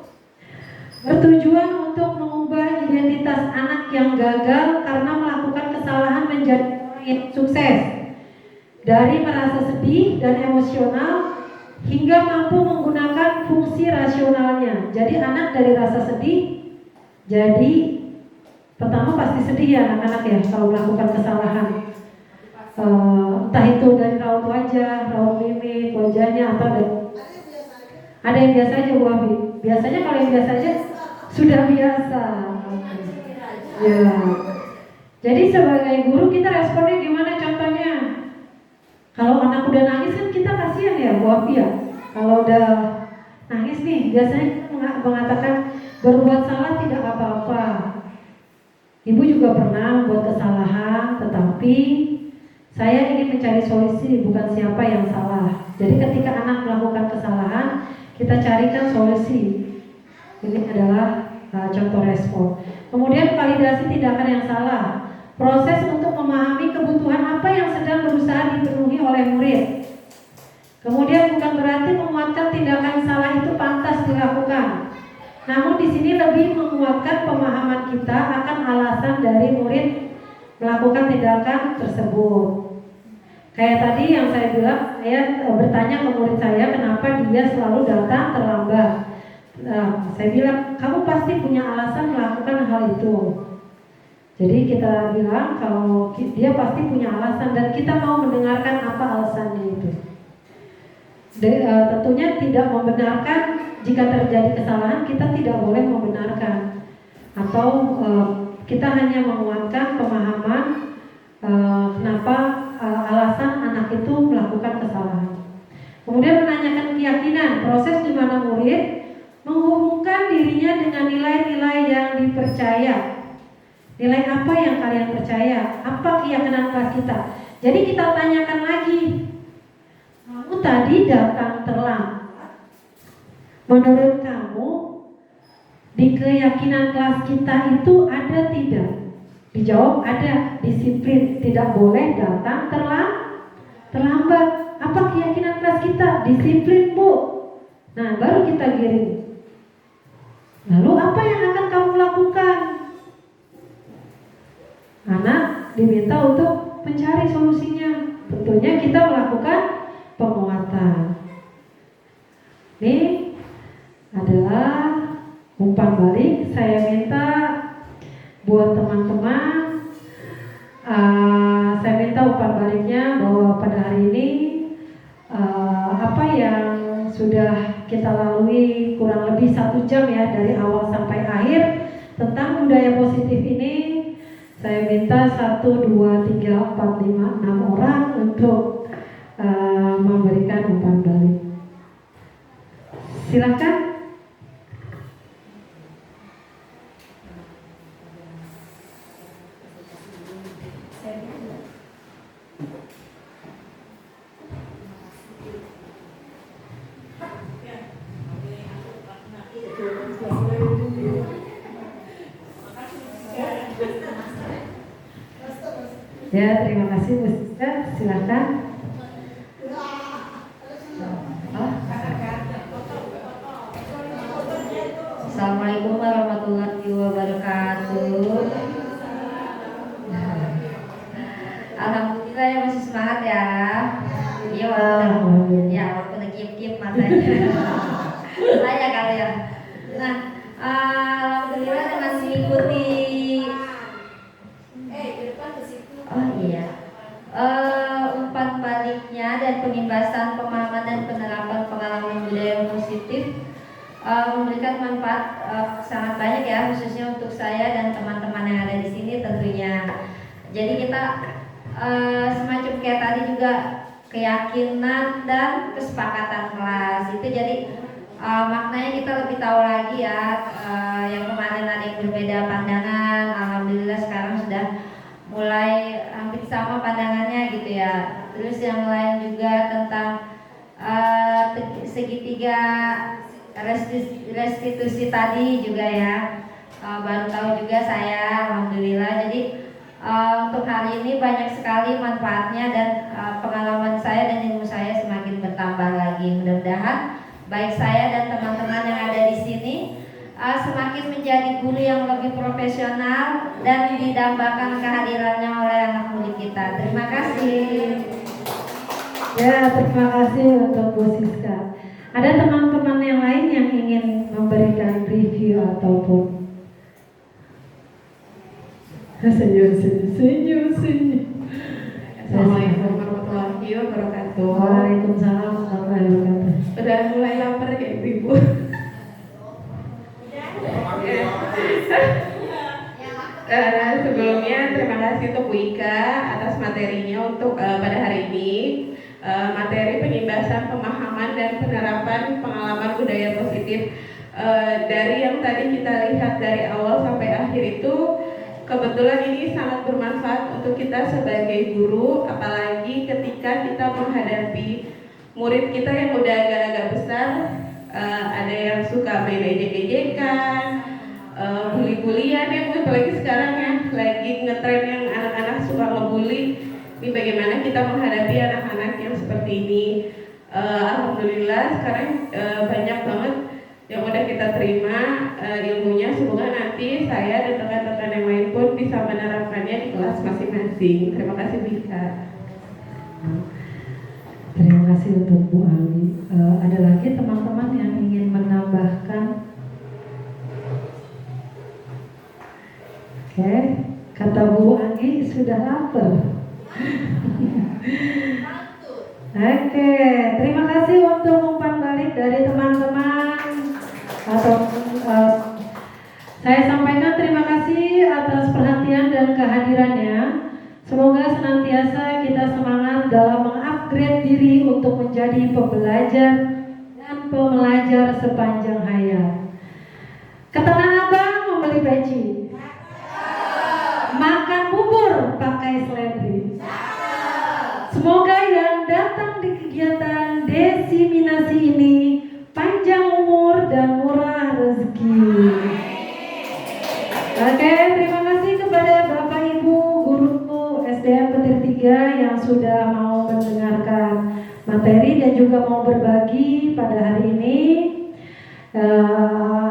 A: bertujuan untuk mengubah identitas anak yang gagal karena melakukan kesalahan menjadi orang yang sukses, dari merasa sedih dan emosional hingga mampu menggunakan fungsi rasionalnya. Jadi anak dari rasa sedih, jadi pertama pasti sedih ya anak-anak ya kalau melakukan kesalahan, entah itu dari raut wajah, raut mimik wajahnya, atau ada yang biasa aja Bu Abi. Biasanya kalau yang biasa aja sudah biasa. Ya. Jadi sebagai guru kita responnya gimana contohnya? Kalau anak udah nangis kan kita kasihan ya Bu Abi ya. Kalau udah nangis nih biasanya kita mengatakan berbuat salah tidak apa-apa. Ibu juga pernah membuat kesalahan, tetapi saya ingin mencari solusi, bukan siapa yang salah. Jadi ketika anak melakukan kesalahan, kita carikan solusi. Ini adalah contoh respon. Kemudian validasi tindakan yang salah. Proses untuk memahami kebutuhan apa yang sedang berusaha dipenuhi oleh murid. Kemudian bukan berarti menguatkan tindakan salah itu pantas dilakukan. Namun di sini lebih menguatkan pemahaman kita akan alasan dari murid melakukan tindakan tersebut. Kayak tadi yang saya bilang, saya bertanya ke murid saya kenapa dia selalu datang terlambat. Saya bilang kamu pasti punya alasan melakukan hal itu. Jadi kita bilang kalau dia pasti punya alasan dan kita mau mendengarkan apa alasannya itu. Tentunya tidak membenarkan jika terjadi kesalahan, kita tidak boleh membenarkan atau kita hanya menguatkan pemahaman kenapa alasan anak itu melakukan kesalahan. Kemudian menanyakan keyakinan, proses di mana murid menghubungkan dirinya dengan nilai-nilai yang dipercaya. Nilai apa yang kalian percaya? Apa keyakinan kelas kita? Jadi kita tanyakan lagi. Kamu tadi datang terlambat. Menurut kamu di keyakinan kelas kita itu ada tidak? Dijawab ada. Disiplin, tidak boleh datang terlambat. Apa keyakinan kelas kita? Disiplin Bu. Nah baru kita giring. Lalu apa yang akan kamu lakukan? Anak diminta untuk mencari solusinya. Tentunya kita melakukan penguatan. Ini adalah umpan balik. Saya minta buat teman-teman, saya minta umpan baliknya bahwa pada hari ini apa yang sudah kita lalui kurang lebih 1 jam ya dari awal sampai akhir tentang budaya positif ini, saya minta 1, 2, 3, 4, 5, 6 orang untuk memberikan umpan balik. Silakan. Ya, terima kasih Bu Siska. Silakan.
C: Assalamualaikum warahmatullahi wabarakatuh. Alhamdulillah ya, masih semangat ya. Iya, walaupun ngip-ngip matanya. Saya kali ya. Nah, alhamdulillah dengan mengikuti. Oh iya. Umpan baliknya dan pengimbasan pemahaman dan penerapan pengalaman budaya positif memberikan manfaat sangat banyak ya, khususnya untuk saya dan teman-teman yang ada di sini tentunya. Jadi kita semacam kayak tadi juga keyakinan dan kesepakatan kelas itu, jadi maknanya kita lebih tahu lagi ya. Yang kemarin ada yang berbeda pandangan, alhamdulillah sekarang sudah mulai hampir sama pandangannya gitu ya. Terus yang lain juga tentang segitiga restitusi tadi juga ya, baru tahu juga saya, alhamdulillah. Jadi untuk hari ini banyak sekali manfaatnya dan pengalaman saya dan ilmu saya semakin bertambah lagi. Mudah-mudahan baik saya dan teman-teman yang ada di sini semakin menjadi guru yang lebih profesional dan didambakan kehadirannya oleh anak murid kita. Terima kasih.
A: Ya, terima kasih untuk Bu Siska. Ada teman-teman yang lain yang ingin memberikan review ataupun senyum.
F: Assalamualaikum warahmatullahi wabarakatuh.
A: Waalaikumsalam warahmatullahi wabarakatuh.
F: Udah mulai lapar ya ibu-ibu. Sebelumnya terima kasih untuk Bu Ika atas materinya untuk pada hari ini. Materi pengimbasan pemahaman dan penerapan pengalaman budaya positif. Dari yang tadi kita lihat dari awal sampai akhir itu, kebetulan ini sangat bermanfaat untuk kita sebagai guru, apalagi ketika kita menghadapi murid kita yang udah agak-agak besar. Ada yang suka main ejek-ejekan, bully-bulian ya, apalagi sekarang ya lagi ngetren yang anak-anak suka ngebully. Ini bagaimana kita menghadapi anak-anak yang seperti ini. Alhamdulillah sekarang banyak banget yang udah kita terima ilmunya. Semoga nanti saya dan rekan-rekan yang lain pun bisa menerapkannya di kelas masing-masing. Terima kasih Bu Ika.
A: Terima kasih untuk Bu Ali. Ada lagi teman-teman yang ingin menambahkan? Oke, kata Bu Anggi sudah lapar. Oke, terima kasih untuk umpan balik dari teman-teman. Saya sampaikan terima kasih atas perhatian dan kehadirannya. Semoga senantiasa kita semangat dalam mengupgrade diri untuk menjadi pembelajar dan pembelajar sepanjang hayat. Ke Tanah Abang membeli peci, makan bubur pakai seledri. Semoga yang datang di kegiatan desiminasi ini panjang umur dan murah rezeki. Oke, terima kasih kepada Bapak Ibu guru SDM Petir 3 yang sudah mau mendengarkan materi dan juga mau berbagi pada hari ini.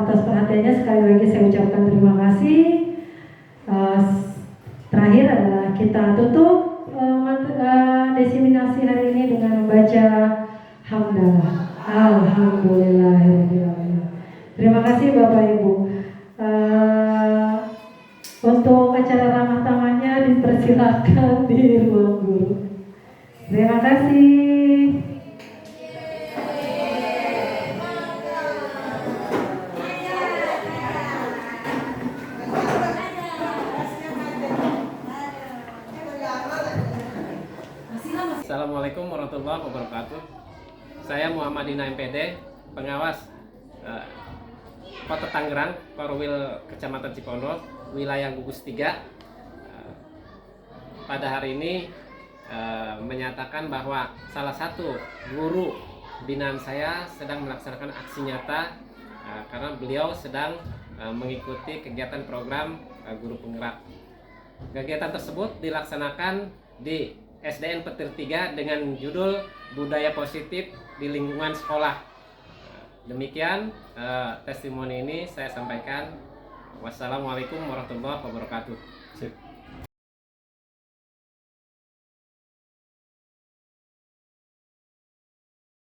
A: Atas perhatiannya sekali lagi saya ucapkan terima kasih. Terakhir adalah kita tutup desiminasi hari ini dengan membaca membaca hamdalah. Alhamdulillahirrahmanirrahim. Terima kasih Bapak Ibu. Untuk acara ramah tamahnya dipersilakan di ruang guru. Terima kasih.
G: Assalamualaikum warahmatullahi wabarakatuh. Saya Muhammadina MPD, pengawas Kota Tangerang, Korwil Kecamatan Cipondo, wilayah gugus 3. Pada hari ini menyatakan bahwa salah satu guru binaan saya sedang melaksanakan aksi nyata karena beliau sedang mengikuti kegiatan program guru penggerak. Kegiatan tersebut dilaksanakan di SDN Petir 3 dengan judul Budaya Positif di Lingkungan Sekolah. Demikian testimoni ini saya sampaikan. Wassalamualaikum warahmatullahi wabarakatuh.